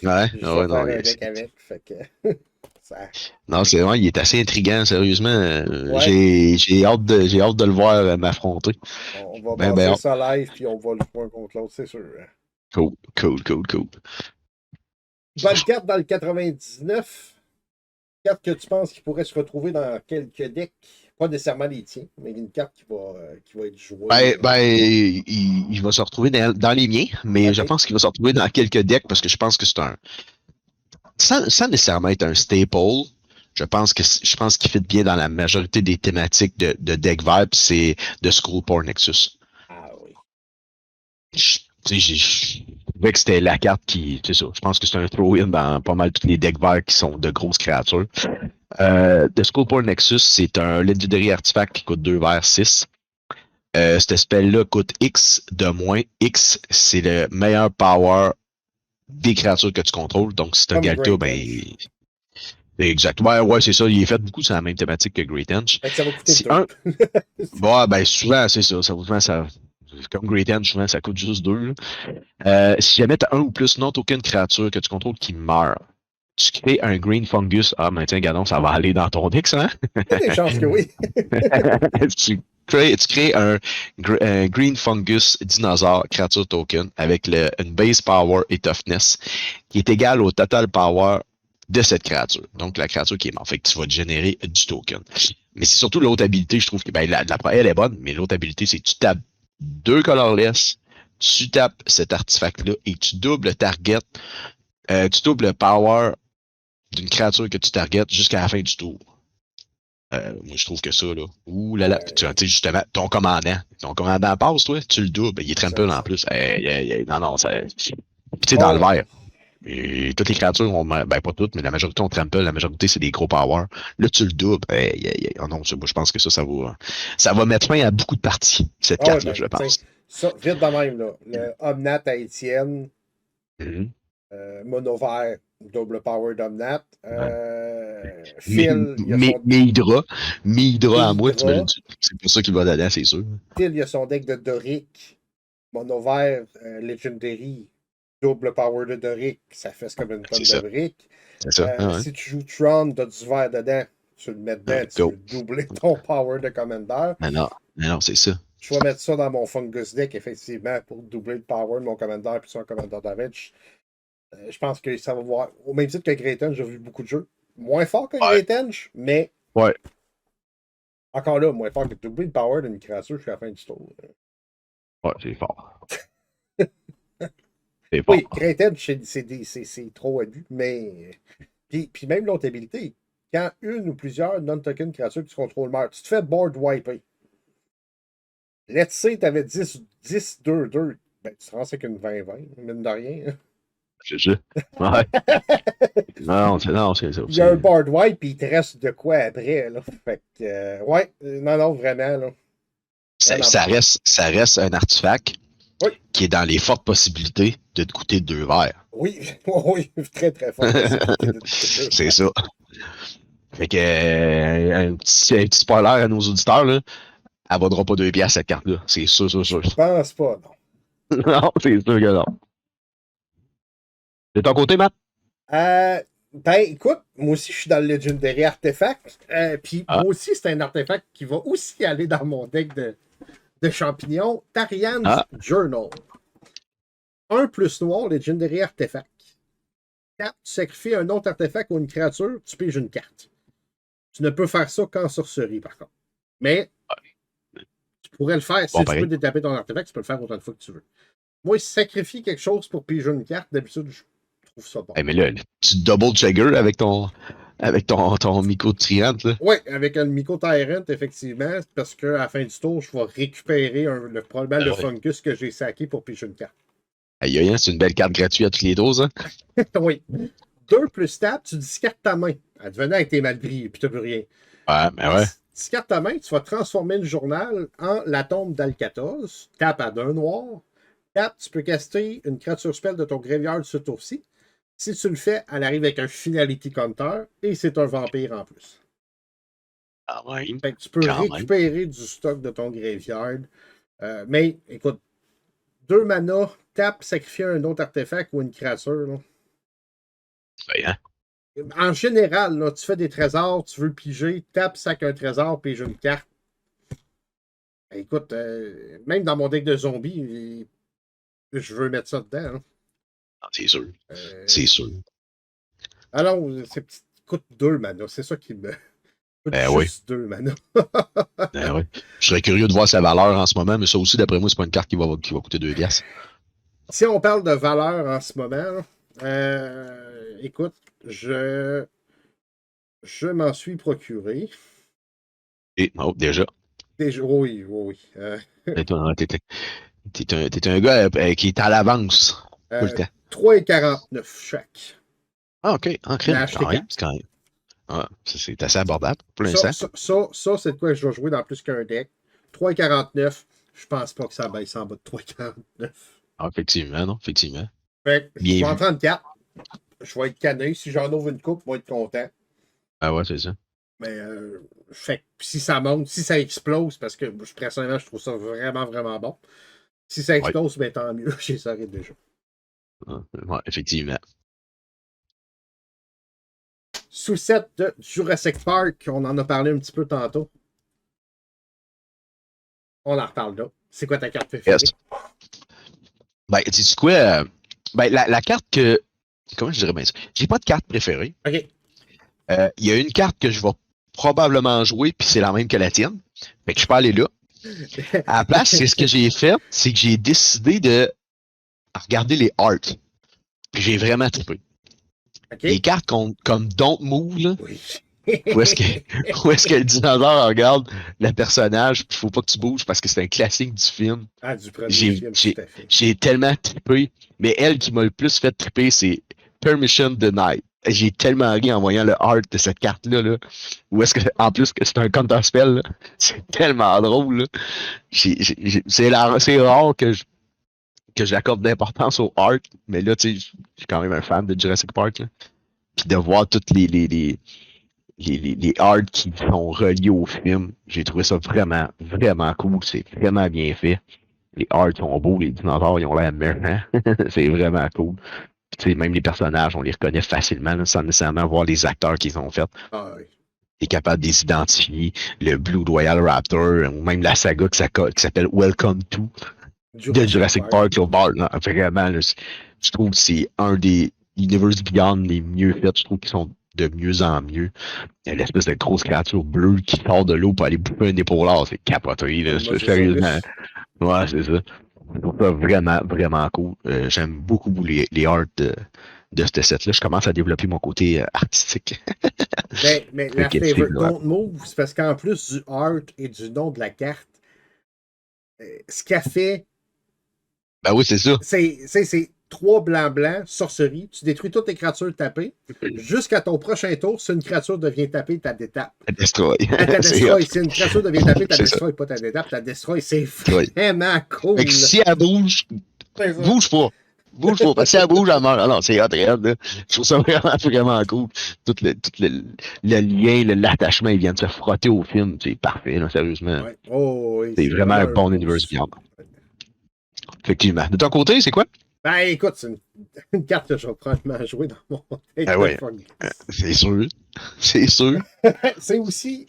ouais, Je vais ouais, faire non, un deck avec. Fait que. Ça, non, c'est vrai, il est assez intriguant, sérieusement. ouais. J'ai hâte de le voir m'affronter. On va Ben bâtir hâte. ça live, puis on va le jouer un contre l'autre, c'est sûr. Cool. Bonne carte dans le 99. Carte que tu penses qu'il pourrait se retrouver dans quelques decks. Pas nécessairement les tiens, mais une carte qui va être jouée. Il va se retrouver dans les miens, mais je OK. pense qu'il va se retrouver dans quelques decks parce que je pense que c'est un. Sans nécessairement être un staple, je pense qu'il fit bien dans la majorité des thématiques de deck vibes, c'est de Scrollpore Nexus. Ah oui. Je trouvais que c'était la carte qui. C'est ça. Je pense que c'est un throw-in dans pas mal tous les decks verts qui sont de grosses créatures. The Skullport Nexus, c'est un Legendary Artifact qui coûte 2 vers 6. Cette spell-là coûte X de moins. X, c'est le meilleur power des créatures que tu contrôles. Donc, si tu as Comme Galta, Great ben. Edge. Exact. Ouais, c'est ça. Il est fait beaucoup sur la même thématique que Great Edge. Fait que ça va coûter Si 2. un. Bon, ben, souvent, c'est ça. Souvent, ça. Comme Great Edge, souvent, ça coûte juste 2. Si jamais tu as un ou plus non-token créature que tu contrôles qui meurt, tu crées un Green Fungus. Ah, ben tiens, gadon, ça va aller dans ton deck, ça, hein? Il y a des chances que oui. Tu crées un Green Fungus Dinosaure Créature Token avec une base power et toughness qui est égal au total power de cette créature. Donc, la créature qui est morte. Fait que tu vas te générer du token. Mais c'est surtout l'autre habilité, je trouve que ben, elle est bonne, mais l'autre habilité, c'est que tu tapes 2 colorless, tu tapes cet artefact-là et tu doubles le target, tu doubles le power d'une créature que tu targetes jusqu'à la fin du tour. Moi, je trouve que ça, là. Ouh là là. Tu sais, justement, ton commandant passe, toi, tu le doubles. Il est Ça, trample en plus. Non, non, ça. Puis, tu sais, dans le oh, vert. Et toutes les créatures ont, ben pas toutes, mais la majorité ont trample, la majorité c'est des gros powers. Là, tu le doubles. Oh non, moi, je pense que ça va mettre fin à beaucoup de parties, cette oh, carte-là, ben, je tiens, pense. ça, vite de même, là. Le Omnat à Étienne, Mhm. mono vert, double power d'Omnat. Ouais. Phil, il y a son Mais Hydra à moi, Hydra. t'imagines, c'est pour ça qu'il va dedans, c'est sûr. Phil, il y a son deck de Doric, mono vert, Legendary, double power de Doric. Ça fait comme une tonne C'est de ça. briques. C'est ça. Ah ouais. Si tu joues Tron, t'as du vert dedans. tu le mets dedans, tu Go. veux doubler ton power de Commander. Non, c'est ça. Je vais mettre ça dans mon Fungus Deck, effectivement, pour doubler le power de mon Commander puis son Commander Damage. Je pense que ça va voir. Au même titre que Great Henge, j'ai vu beaucoup de jeux. Moins fort que Great Henge, mais Ouais. encore là, moins fort que doubler le power d'une créature jusqu'à la fin du tour. Ouais, c'est fort. C'est fort. Oui, Great Henge, c'est trop abus, mais. Puis même l'autre habilité, quand une ou plusieurs non-token créatures que tu contrôles meurent, tu te fais board wiper. Let's say, tu avais 10-2-2. Ben, tu te rends avec une 20-20, mine de rien. C'est ça. Ouais. Non, c'est ça. Il y a un board wipe, puis il te reste de quoi après. Là. Fait que, ouais, non, vraiment. Là. Ça reste un artefact qui est dans les fortes possibilités de te coûter 2 verres. Oui, oui, très, très fort. C'est ça. Fait que, un petit spoiler à nos auditeurs, là, elle vaudra pas 2 piastres, cette carte-là. C'est sûr. Je pense pas, non. Non, c'est sûr que non. De ton côté, Matt? Ben, écoute, moi aussi, je suis dans le Legendary Artefact. Puis moi aussi, c'est un artefact qui va aussi aller dans mon deck de champignons. Tarian's Journal. 1+ noir, Legendary Artefact. 4, tu sacrifies un autre artefact ou une créature, tu piges une carte. Tu ne peux faire ça qu'en sorcerie, par contre. Mais tu pourrais le faire. Si tu peux détaper ton artefact, tu peux le faire autant de fois que tu veux. Moi, sacrifier quelque chose pour piger une carte, d'habitude, je trouve ça bon. Hey, mais là, tu double trigger avec ton Myco Tyrant, là. Oui, avec un Myco Tyrant, effectivement, parce qu'à la fin du tour, je vais récupérer probablement le Fungus que j'ai saqué pour piger une carte. Aïe, c'est une belle carte gratuite à toutes les doses, hein? Oui. 2+ tap, tu discartes ta main. Elle devenait avec tes malbris, puis tu n'as plus rien. Ouais, mais ouais. Discartes ta main, tu vas transformer le journal en la tombe d'Alcatos. Tape à 2 noirs. Tap, tu peux caster une créature spell de ton graveyard ce tour-ci. Si tu le fais, elle arrive avec un Finality Counter et c'est un vampire en plus. Ah ouais. Fait que tu peux récupérer du stock de ton graveyard. Mais écoute, 2 mana, tape, sacrifier un autre artefact ou une créature. Là. Hein? En général, là, tu fais des trésors, tu veux piger, tape, sac un trésor, pige une carte. Écoute, même dans mon deck de zombies, je veux mettre ça dedans. Hein. Ah, c'est sûr. C'est sûr. Alors, c'est coûte 2 mana, c'est ça qui me. Coûte juste 2 mana. Ben oui. Je serais curieux de voir sa valeur en ce moment, mais ça aussi, d'après moi, c'est pas une carte qui va coûter 2 piastres. Si on parle de valeur en ce moment, écoute, je m'en suis procuré. Et, déjà. Oui. T'es un gars qui est à l'avance. 3,49 chaque. Ah, ok. En crème. C'est quand même. Ah, c'est assez abordable pour l'instant. Ça, c'est de quoi je vais jouer dans plus qu'un deck. 3,49. Je pense pas que ça baisse en bas de 3,49. Ah, effectivement, non, effectivement. Fait que je vais en 34. Je vais être cané. Si j'en ouvre une coupe, je vais être content. Ah ouais, c'est ça. Mais fait que si ça monte, si ça explose, parce que personnellement, je trouve ça vraiment, vraiment bon. Si ça explose, ben tant mieux. J'ai ça déjà. Ouais, effectivement. Sous-set de Jurassic Park, on en a parlé un petit peu tantôt. On en reparle là. C'est quoi ta carte préférée? Yes. Ben, tu sais quoi? Ben, la carte que. Comment je dirais bien ça? J'ai pas de carte préférée. OK. Il y a une carte que je vais probablement jouer, puis c'est la même que la tienne. Fait que je peux aller là. À la place, c'est ce que j'ai fait, c'est que j'ai décidé de regarder les arts. Puis j'ai vraiment trippé. Okay. Les cartes comme Don't Move, là. Oui. Où est-ce que le dinosaure regarde le personnage, puis il faut pas que tu bouges parce que c'est un classique du film. Ah, du premier film, tout à fait. J'ai tellement trippé, mais elle qui m'a le plus fait tripper, c'est Permission Denied. J'ai tellement ri en voyant le art de cette carte-là, là, où est-ce que, en plus, que c'est un counterspell, là. C'est tellement drôle, là. C'est rare que j'accorde d'importance au art, mais là, tu sais, je suis quand même un fan de Jurassic Park, là. Puis de voir toutes les arts qui sont reliés au film, j'ai trouvé ça vraiment, vraiment cool. C'est vraiment bien fait. Les arts sont beaux, les dinosaures, ils ont l'air méchants. C'est vraiment cool. Puis, même les personnages, on les reconnaît facilement, là, sans nécessairement voir les acteurs qu'ils ont fait. Ah oui. est capable de les identifier. Le Blue Royal Raptor, ou même la saga qui s'appelle Welcome to de Jurassic Park au bar. Là, vraiment, là, je trouve que c'est un des Universe Beyond les mieux faits. Je trouve qu'ils sont de mieux en mieux. L'espèce de grosse créature bleue qui sort de l'eau pour aller bouffer un épaulard, c'est capoté. Là, sérieusement. Ouais, c'est ça. Je trouve ça vraiment, vraiment cool. J'aime beaucoup les arts de ce set-là. Je commence à développer mon côté artistique. Mais la flavor don't move, c'est parce qu'en plus du art et du nom de la carte, ce qu'a fait. Ben oui, c'est ça. C'est 3 blancs, sorcerie. Tu détruis toutes tes créatures tapées. Jusqu'à ton prochain tour, si une créature devient tapée, t'as détape. Ta destroy. Si une créature devient tapée, t'as destroy, pas ta détape. Ta destroy, c'est vraiment cool. Fait que si elle bouge, bouge pas. Bouge pas. Parce que si elle bouge, elle meurt. Alors, c'est hot, là. Je trouve ça vraiment, vraiment cool. Tout le lien, l'attachement, il vient de se frotter au film. C'est parfait, là, sérieusement. Ouais. Oh, oui, c'est vraiment un bon Universe Beyond. Effectivement. De ton côté, c'est quoi? Ben écoute, c'est une carte que je vais probablement jouer dans mon ah ouais. C'est sûr. C'est sûr. c'est aussi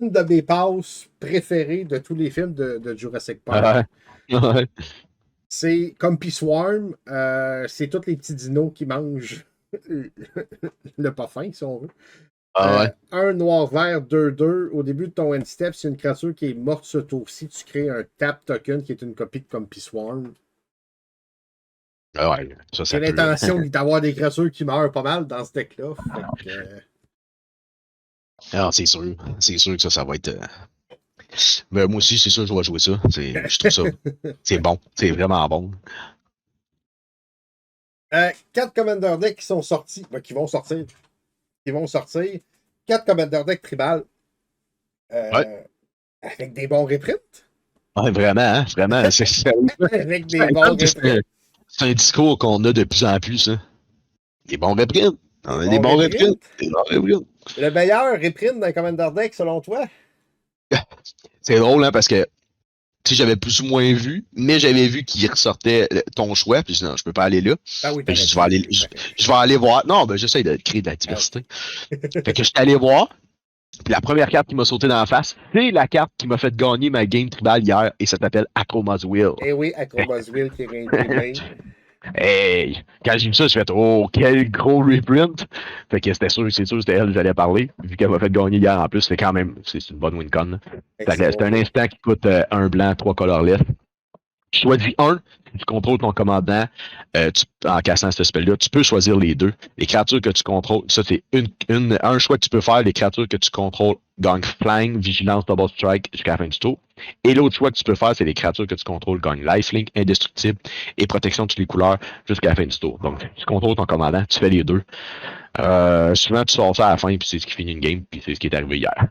une de mes passes préférées de tous les films de Jurassic Park. Ouais. C'est Compy Swarm. C'est tous les petits dinos qui mangent le parfum, si on veut. Un noir-vert 2-2. Au début de ton end step, c'est une créature qui est morte ce tour-ci. Tu crées un tap token qui est une copie de Compy Swarm. Ouais, ça j'ai l'intention d'avoir des créatures qui meurent pas mal dans ce deck-là. Alors, c'est sûr. C'est sûr que ça va être. Mais moi aussi, c'est sûr que je vais jouer ça. Je trouve ça. C'est bon. C'est vraiment bon. 4 Commander Decks qui sont sortis. Qui vont sortir. 4 Commander Decks tribal. Avec des bons reprints. Ouais, vraiment, hein? Vraiment. avec des bons reprints. C'est un discours qu'on a de plus en plus. Hein. Des bons reprints. On a des bons reprints. Le meilleur reprint d'un Commander Deck, selon toi? C'est drôle, hein, parce que j'avais plus ou moins vu, mais j'avais vu qu'il ressortait ton choix, puis non, je peux pas aller là. Ah oui, je vais aller voir. Non, ben j'essaie de créer de la diversité. Fait que je suis allé voir, puis la première carte qui m'a sauté dans la face, c'est la carte qui m'a fait gagner ma game tribal hier, et ça s'appelle Akroma's Will. Eh oui, Akroma's Will qui est réimprimé. Hey, quand j'ai vu ça, je fais oh, quel gros reprint! Fait que c'est sûr, c'était elle que j'allais parler. Vu qu'elle m'a fait gagner hier en plus, c'est quand même, c'est une bonne win-con. C'est un instant qui coûte un blanc, 3 colorless. Tu choisis un, tu contrôles ton commandant en cassant ce spell-là. Tu peux choisir les deux. Les créatures que tu contrôles, ça c'est un choix que tu peux faire. Les créatures que tu contrôles gagnent Flying, Vigilance, Double Strike jusqu'à la fin du tour. Et l'autre choix que tu peux faire, c'est les créatures que tu contrôles gagnent Lifelink, Indestructible et Protection de toutes les couleurs jusqu'à la fin du tour. Donc, tu contrôles ton commandant, tu fais les deux. Souvent, tu sors ça à la fin, puis c'est ce qui finit une game, puis c'est ce qui est arrivé hier.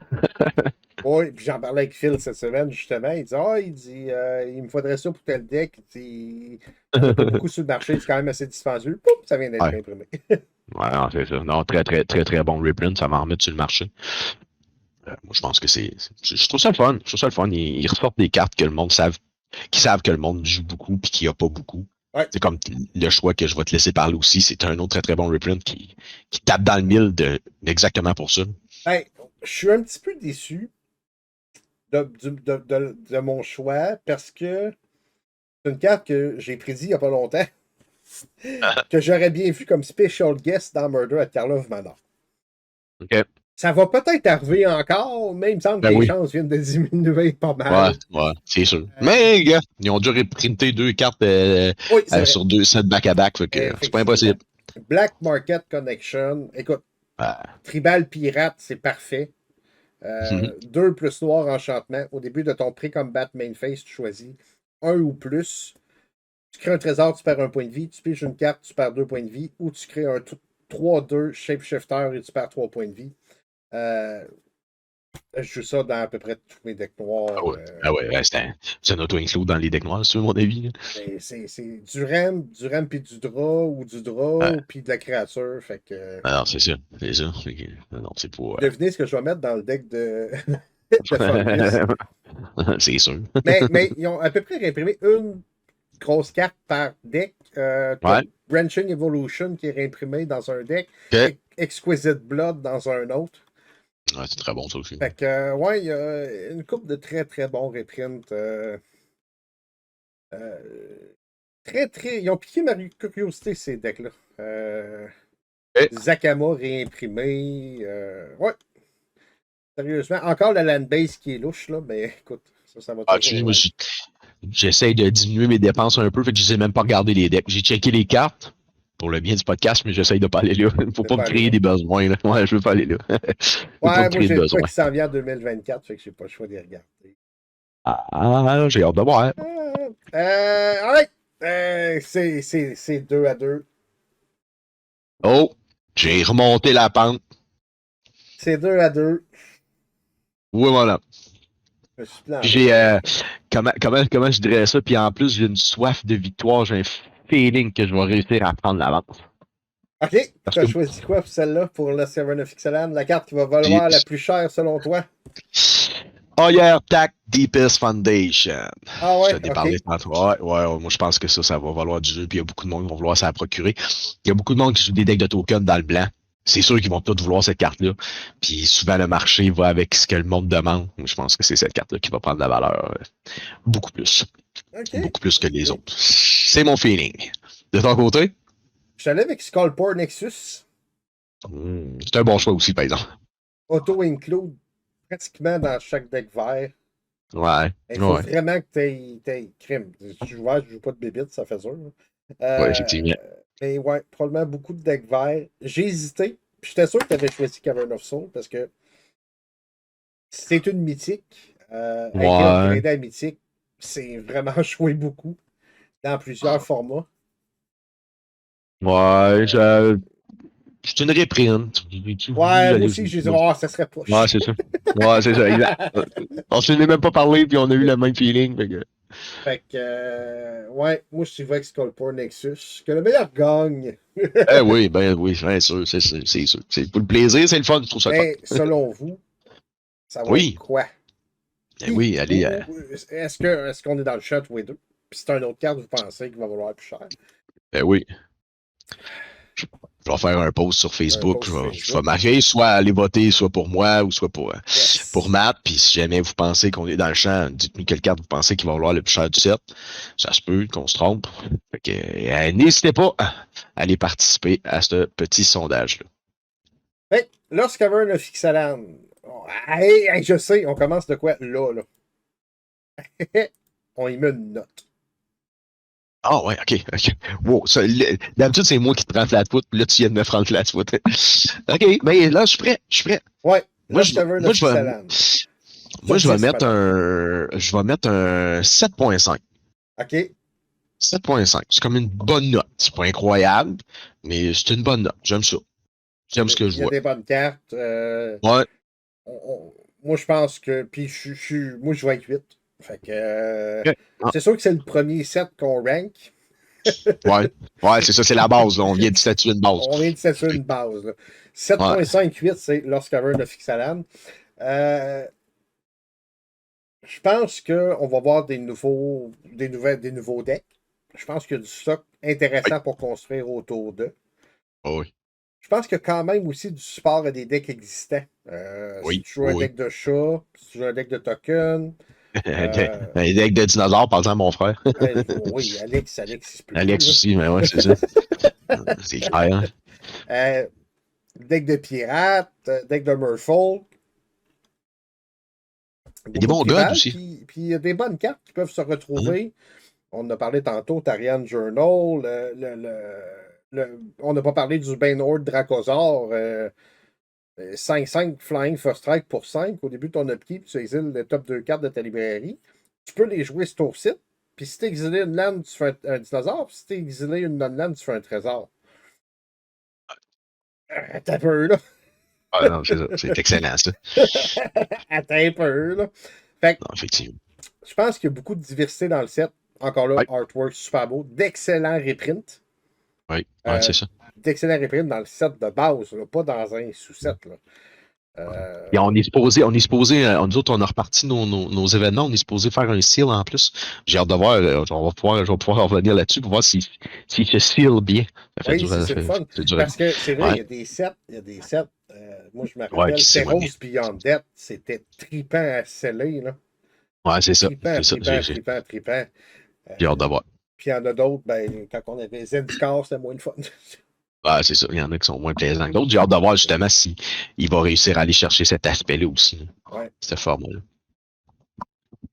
Oui, puis j'en parlais avec Phil cette semaine, justement. Il dit, il me faudrait ça pour tel deck. Il n'y a pas beaucoup sur le marché, c'est quand même assez dispendieux. Pouf, ça vient d'être imprimé. Ouais, non, c'est ça. Non, très, très, très, très bon reprint. Ça va en remettre sur le marché. Moi, je pense que je trouve ça le fun. Je trouve ça le fun. Ils ressortent des cartes que le monde qui savent que le monde joue beaucoup puis qu'il n'y a pas beaucoup. Ouais. C'est comme le choix que je vais te laisser parler aussi. C'est un autre très, très bon reprint qui tape dans le mille exactement pour ça. Hey, je suis un petit peu déçu de mon choix parce que c'est une carte que j'ai prédit il n'y a pas longtemps que j'aurais bien vu comme special guest dans Murder at Karlov Manor. OK. Ça va peut-être arriver encore, mais il me semble que les chances viennent de diminuer pas mal. Ouais, c'est sûr. Mais, gars, ils ont dû reprinter 2 cartes sur 2 sets back-à-back, fait que c'est pas impossible. Black Market Connection. Écoute, Tribal Pirate, c'est parfait. 2 plus noir enchantement. Au début de ton pré-combat main phase, tu choisis 1 ou plus. Tu crées un trésor, tu perds 1 point de vie. Tu piges une carte, tu perds 2 points de vie. Ou tu crées un 3-2 Shapeshifter et tu perds 3 points de vie. Je joue ça dans à peu près tous mes decks noirs. C'est un auto-include dans les decks noirs, c'est mon avis. C'est du rem puis du draw ou du draw puis de la créature. Fait que... Alors, c'est ça. C'est ça. Non, c'est pour. Devinez ce que je vais mettre dans le deck de c'est sûr. mais ils ont à peu près réimprimé une grosse carte par deck. Branching Evolution qui est réimprimé dans un deck. Okay. Exquisite Blood dans un autre. Ouais, c'est très bon, ça aussi. Fait que, ouais, il y a une couple de très très bons reprints. Euh, très très. Ils ont piqué ma curiosité, ces decks-là. Eh, Zakama réimprimé. Ouais, sérieusement. Encore la landbase qui est louche, là, mais écoute, ça va tu sais, toujours moi, être. j'essaie de diminuer mes dépenses un peu, fait que je sais même pas regarder les decks. J'ai checké les cartes pour le bien du podcast, mais j'essaie de pas aller là. Faut C'est pas me pas aller créer là. des besoins, là. Ouais, je veux pas aller là. Faut pas me Ouais, moi créer de j'ai de quoi besoins. qui s'en vient en 2024, fait que j'ai pas le choix de les regarder. J'ai hâte de voir. Alright. C'est 2-2. Oh, j'ai remonté la pente. C'est 2-2. Oui, voilà. Je me suis Puis planté. j'ai, comment je dirais ça? Puis en plus, j'ai une soif de victoire. J'ai un feeling que je vais réussir à prendre l'avance. Ok, Parce t'as que choisi quoi pour celle-là, pour le Seven of Ixalan? La carte qui va j'ai, valoir la plus chère selon toi? Higher Tac Deepest Foundation. Ah Je ouais, t'en ai ok. parlé tantôt. Ouais, moi je pense que ça va valoir du jeu, puis il y a beaucoup de monde qui vont vouloir ça procurer. Il y a beaucoup de monde qui joue des decks de tokens dans le blanc. C'est sûr qu'ils vont tous vouloir cette carte-là. Puis souvent le marché va avec ce que le monde demande. Je pense que c'est cette carte-là qui va prendre la valeur beaucoup plus. Ok, Beaucoup plus que les ok. autres. C'est mon feeling. De ton côté? Je suis allé avec Skullport Nexus. C'est un bon choix aussi, par exemple. Auto-include pratiquement dans chaque deck vert. Ouais, Il faut ouais, vraiment que tu aies crime. Si tu joues vert, je joue pas de bébite, ça fait sûr. ouais, effectivement. Mais ouais, probablement beaucoup de decks verts. J'ai hésité. Puis j'étais sûr que tu avais choisi Cavern of Soul parce que c'est une mythique. A été Ouais, upgradé à mythique. C'est vraiment joué beaucoup dans plusieurs formats. ouais, Euh, c'est une reprint. J'ai voulu ouais, moi aller. aussi, j'ai dit, oh, ça serait Ouais, poche. c'est ça. Ouais, c'est ça, exact. On s'en est même pas parlé, puis on a eu le même feeling. Fait que... Fait que, ouais, moi, je suis avec Skullport Nexus. Que le meilleur gagne. Ben oui, bien sûr, c'est sûr. C'est pour le plaisir, c'est le fun, je trouve ça le fun. Mais selon vous, ça va être Oui, quoi? ben oui, allez. Est-ce qu'on est dans le chat tous les deux? Puis c'est un autre carte, vous pensez qu'il va valoir plus cher? Ben oui. Je vais faire un post sur Un Facebook. post Je vais Facebook. marquer soit aller voter, soit pour moi, ou soit pour Yes. Matt. Puis si jamais vous pensez qu'on est dans le champ, dites-nous quelle carte vous pensez qui va valoir le plus cher du set. Ça se peut qu'on se trompe. Fait que, n'hésitez pas à aller participer à ce petit sondage-là. Fait que, Lost Cavern of Ixalan. Oh, hey, hey, je sais, on commence de quoi? Là. On y met une note. Ah ouais, ok. Wow, d'habitude, c'est moi qui te prends flat-foot, puis là, tu viens de me prendre flat-foot. Ok, ben là, je suis prêt. Ouais, Moi, Lost je, Cavern moi, of je vais, Ixalan. moi, Sur 10, mettons. je vais mettre un 7.5. OK? 7.5. C'est comme une bonne note. C'est pas incroyable, mais c'est une bonne note. J'aime ça. J'aime ce que Il je y a vois. des bonnes cartes. Ouais. Moi, je pense que. Puis, moi, je vais être 8. Fait que. Ok. Ah, C'est sûr que c'est le premier set qu'on rank. ouais. Ouais, c'est ça, c'est la base, là. On vient de statuer une base. On vient de statuer une base. Là. Ouais. 7.58, c'est Lost Cavern of Ixalan. Euh, je pense qu'on va voir des nouveaux decks. Je pense qu'il y a du stock Oui. intéressant pour construire autour d'eux. Oh, oui. Je pense qu'il y a quand même aussi du support à des decks existants. Si Oui. tu joues un Oui. deck de chat, si tu joues un deck de token. Euh, Un deck de dinosaures, par exemple, mon frère. oui, Alex, il se peut plus. Alex Là. aussi, mais ouais, c'est ça. C'est clair. Hein. Euh, deck de pirates, deck de merfolk. Il y a des Beaucoup de bons gods tribal, aussi. puis il y a des bonnes cartes qui peuvent se Hein? retrouver. On en a parlé tantôt, Tarian Journal, on n'a pas parlé du Bainord Dracosaur, 5-5 Flying First Strike pour 5 au début de ton upkeep, tu exiles les top 2 cartes de ta librairie. Tu peux les jouer sur ton site, puis si tu exilé une land, tu fais un dinosaure, puis si tu exilé une non-land, tu fais un trésor. Attends un peu, là. Ah non, c'est ça. C'est excellent, ça. Attends un peu, là. Fait que, Non, effectivement. je pense qu'il y a beaucoup de diversité dans le set. Encore là, Oui, artwork super beau, d'excellents reprints. oui, ouais, Euh, c'est ça. D'excellents reprints dans le set de base, là, pas dans un sous-set. Là. Et Euh, on est supposé, nous autres, on a reparti nos événements, on est supposé faire un seal en plus. J'ai hâte de voir, je vais pouvoir revenir là-dessus pour voir s'il se seal bien. oui, c'est le fun. C'est dur. Parce que c'est vrai, Ouais, il y a des sets Moi, je me Ouais, rappelle, qui s'éloignait. Teros Beyond Death, c'était tripant à sceller, là. Ouais, c'est ça. Tripant, C'est ça. tripant, tripant, tripant. J'ai hâte Euh, d'avoir. Puis il y en a d'autres, ben, quand on avait Zendikar, c'était moins de fun. Ouais, c'est ça. Il y en a qui sont moins plaisants que d'autres. J'ai hâte de voir justement si il va réussir à aller chercher cet aspect-là aussi, là. Ouais. Ce format-là.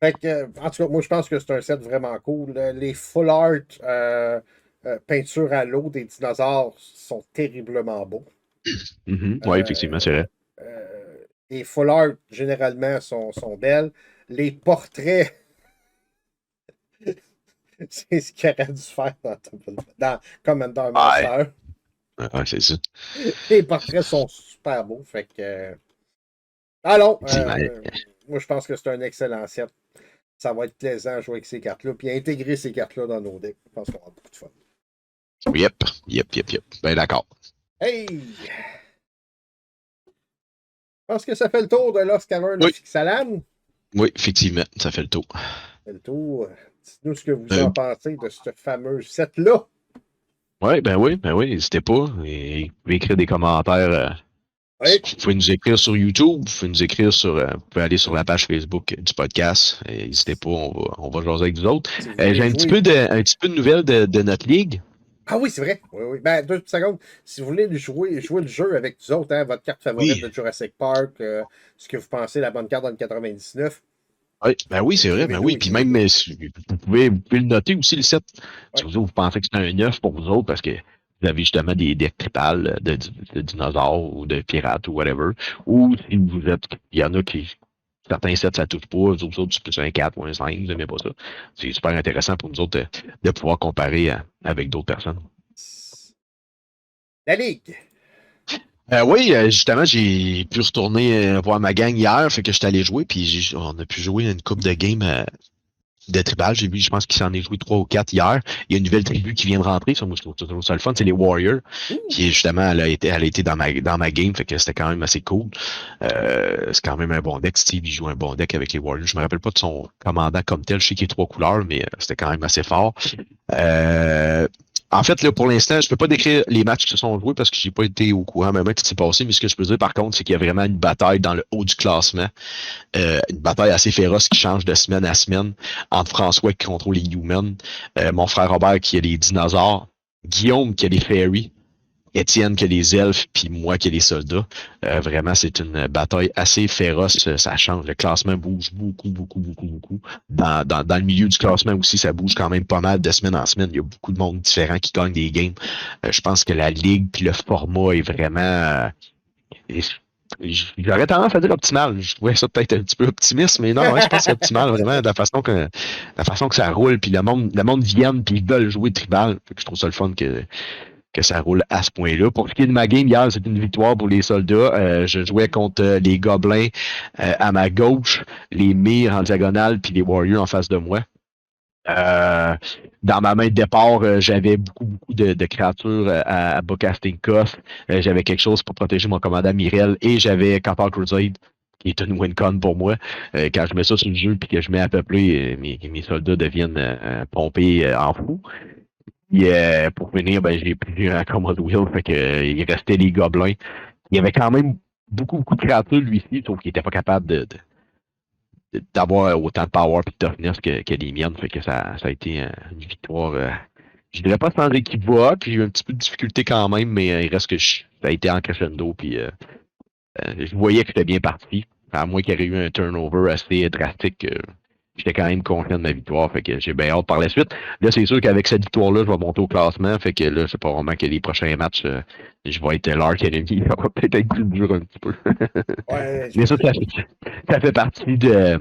Fait que, en tout cas, moi, je pense que c'est un set vraiment cool. Les full art peinture à l'eau des dinosaures sont terriblement beaux. Ouais, effectivement, c'est Euh, vrai. les full art, généralement, sont belles. Les portraits, c'est ce qu'il aurait dû faire dans Commander Ouais, Master. ouais, c'est ça. Les portraits sont super beaux. Fait que, allons, Effectivement. moi, je pense que c'est un excellent set. Ça va être plaisant à jouer avec ces cartes-là. Puis intégrer ces cartes-là dans nos decks. Je pense qu'on aura beaucoup de fun. Yep. Ben d'accord. Hey! Je pense que ça fait le tour de Lost Cavern of Oui, Ixalan. oui, effectivement, ça fait le tour. Ça fait le tour. Dites-nous ce que vous Euh, en pensez de ce fameux set-là. ouais, ben oui, n'hésitez pas. Et vous pouvez écrire des commentaires. Oui. Vous pouvez nous écrire sur YouTube, vous pouvez nous écrire sur. Vous pouvez aller sur la page Facebook du podcast. N'hésitez pas, on va jaser avec vous autres. Si vous J'ai voulez jouer. un petit peu de nouvelles de notre ligue. Ah oui, c'est vrai. Oui, oui. Ben, 2 secondes. Si vous voulez jouer le jeu avec nous autres, hein, votre carte favorite Oui, de Jurassic Park, ce que vous pensez la bonne carte dans le 99, oui, ben oui, c'est vrai, ben écrivez-nous, oui. Puis même, écrivez-nous. vous pouvez le noter aussi, le set. Si Oui. vous pensez que c'est un 9 pour vous autres, parce que vous avez justement des decks tripales de dinosaures ou de pirates ou whatever. Ou si vous êtes, il y en a qui, certains sets, ça touche pas, les autres, c'est plus un 4 ou un 5, vous n'aimez pas ça. C'est super intéressant pour nous autres de pouvoir comparer avec d'autres personnes. La Ligue. Oui, justement, j'ai pu retourner voir ma gang hier, fait que j'étais allé jouer, puis on a pu jouer une coupe de games de tribal. J'ai vu, je pense qu'il s'en est joué 3 ou 4 hier. Il y a une nouvelle tribu qui vient de rentrer. Ça, moi, je trouve toujours ça le fun. C'est les Warriors. Qui est Ouh. justement, elle a été dans ma game. Fait que c'était quand même assez cool. C'est quand même un bon deck. Steve, il joue un bon deck avec les Warriors. Je me rappelle pas de son commandant comme tel. Je sais qu'il est 3 couleurs, mais c'était quand même assez fort. Euh, En fait, là, pour l'instant, je peux pas décrire les matchs qui se sont joués parce que j'ai pas été au courant même ce qui s'est passé, mais ce que je peux dire par contre, c'est qu'il y a vraiment une bataille dans le haut du classement. Une bataille assez féroce qui change de semaine à semaine entre François qui contrôle les humans, mon frère Robert qui a les dinosaures, Guillaume qui a les fairies, Étienne qui a les elfes, puis moi qui a les soldats. Vraiment, c'est une bataille assez féroce. Ça change. Le classement bouge beaucoup. Dans le milieu du classement aussi, ça bouge quand même pas mal de semaine en semaine. Il y a beaucoup de monde différent qui gagne des games. Je pense que la ligue puis le format est vraiment j'aurais tendance à dire optimal. Je trouvais ça peut-être un petit peu optimiste, mais non, ouais, je pense que c'est optimal vraiment de la façon que ça roule, puis le monde vienne, puis ils veulent jouer tribal. Fait que je trouve ça le fun que ça roule à ce point-là. Pour ce qui est de ma game hier, c'est une victoire pour les soldats. Je jouais contre les gobelins à ma gauche, les mires en diagonale, puis les warriors en face de moi. Euh, Dans ma main de départ, j'avais beaucoup de créatures à bas casting cost. J'avais quelque chose pour protéger mon commandant Mirel et j'avais Campar Crusade, qui est une win-con pour moi. Quand je mets ça sur le jeu puis que je mets à peu près, mes soldats deviennent pompés en fou. Et pour finir, ben, j'ai pris un Command Wheel, fait que il restait les gobelins. Il y avait quand même beaucoup de créatures, lui-ci, sauf qu'il était pas capable d'avoir autant de power et de toughness que les miennes. Fait que ça a été une victoire, je dirais pas sans équivoque. J'ai eu un petit peu de difficulté quand même, mais il reste que ça a été en crescendo. Puis je voyais que c'était bien parti. À moins qu'il y ait eu un turnover assez drastique, j'étais quand même confiant de ma victoire. Fait que j'ai bien hâte par la suite. Là, c'est sûr qu'avec cette victoire-là, je vais monter au classement. Fait que là, c'est pas vraiment que les prochains matchs, je vais être l'Ark Enemy. Ça va peut-être être plus dur un petit peu. Ouais, Mais ça fait partie de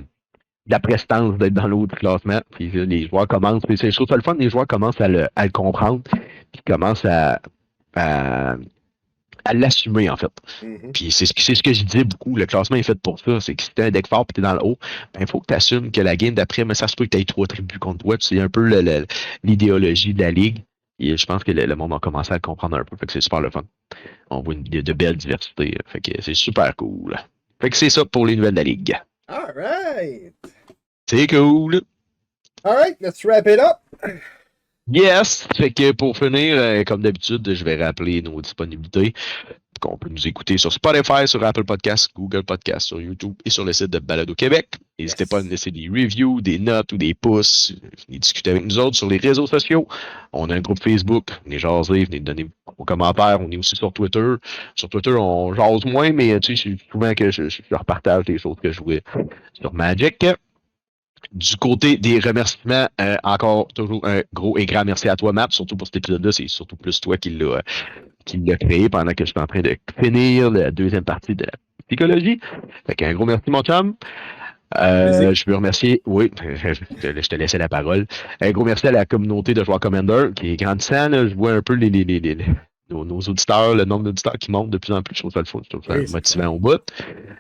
la prestance d'être dans l'autre classement. Puis là, les joueurs commencent. Puis je trouve ça le fun, les joueurs commencent à le comprendre. Puis commencent à, à l'assumer, en fait. mhm. Puis c'est ce que je disais beaucoup. Le classement est fait pour ça. C'est que si t'es un deck fort et t'es dans le haut, ben, il faut que tu assumes que la game d'après, mais ça se peut que tu aies 3 tribus contre toi. Puis c'est un peu l'idéologie de la ligue. Et je pense que le monde a commencé à le comprendre un peu. Fait que c'est super le fun. On voit de belles diversités. Fait que c'est super cool. Fait que c'est ça pour les nouvelles de la ligue. All right. C'est cool. All right, let's wrap it up. Yes! Fait que pour finir, comme d'habitude, je vais rappeler nos disponibilités. qu'on peut nous écouter sur Spotify, sur Apple Podcasts, Google Podcasts, sur YouTube et sur le site de Balado Québec. N'hésitez pas à nous laisser des reviews, des notes ou des pouces. Venez discuter avec nous autres sur les réseaux sociaux. On a un groupe Facebook. Venez jaser, venez donner vos commentaires. On est aussi sur Twitter. Sur Twitter, on jase moins, mais tu sais, souvent que je repartage des choses que je jouais sur Magic. Du côté des remerciements, encore toujours un gros et grand merci à toi, Matt, surtout pour cet épisode-là. C'est surtout plus toi qui l'a créé pendant que je suis en train de finir la deuxième partie de la psychologie. Fait qu'un gros merci, mon chum. Je veux remercier, oui, je te laissais la parole. Un gros merci à la communauté de joueurs Commander qui est grandissant. Là. Je vois un peu nos auditeurs, le nombre d'auditeurs qui monte de plus en plus. Je trouve ça le fun, je trouve ça motivant au bout.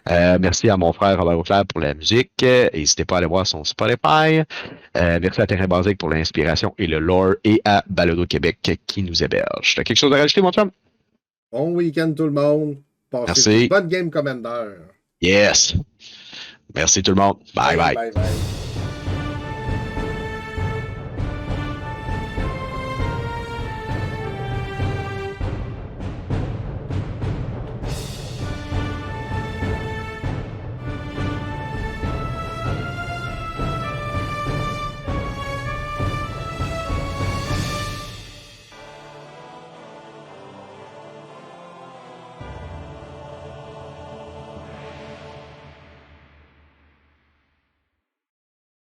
Merci à mon frère Robert Auclair pour la musique. N'hésitez pas à aller voir son Spotify. Merci à Terrain Basique pour l'inspiration et le lore et à Balado Québec qui nous héberge. T'as quelque chose à rajouter, mon chum? Bon week-end tout le monde. Passez une bonne game Commander. Yes. Merci tout le monde. Bye bye. Bye bye.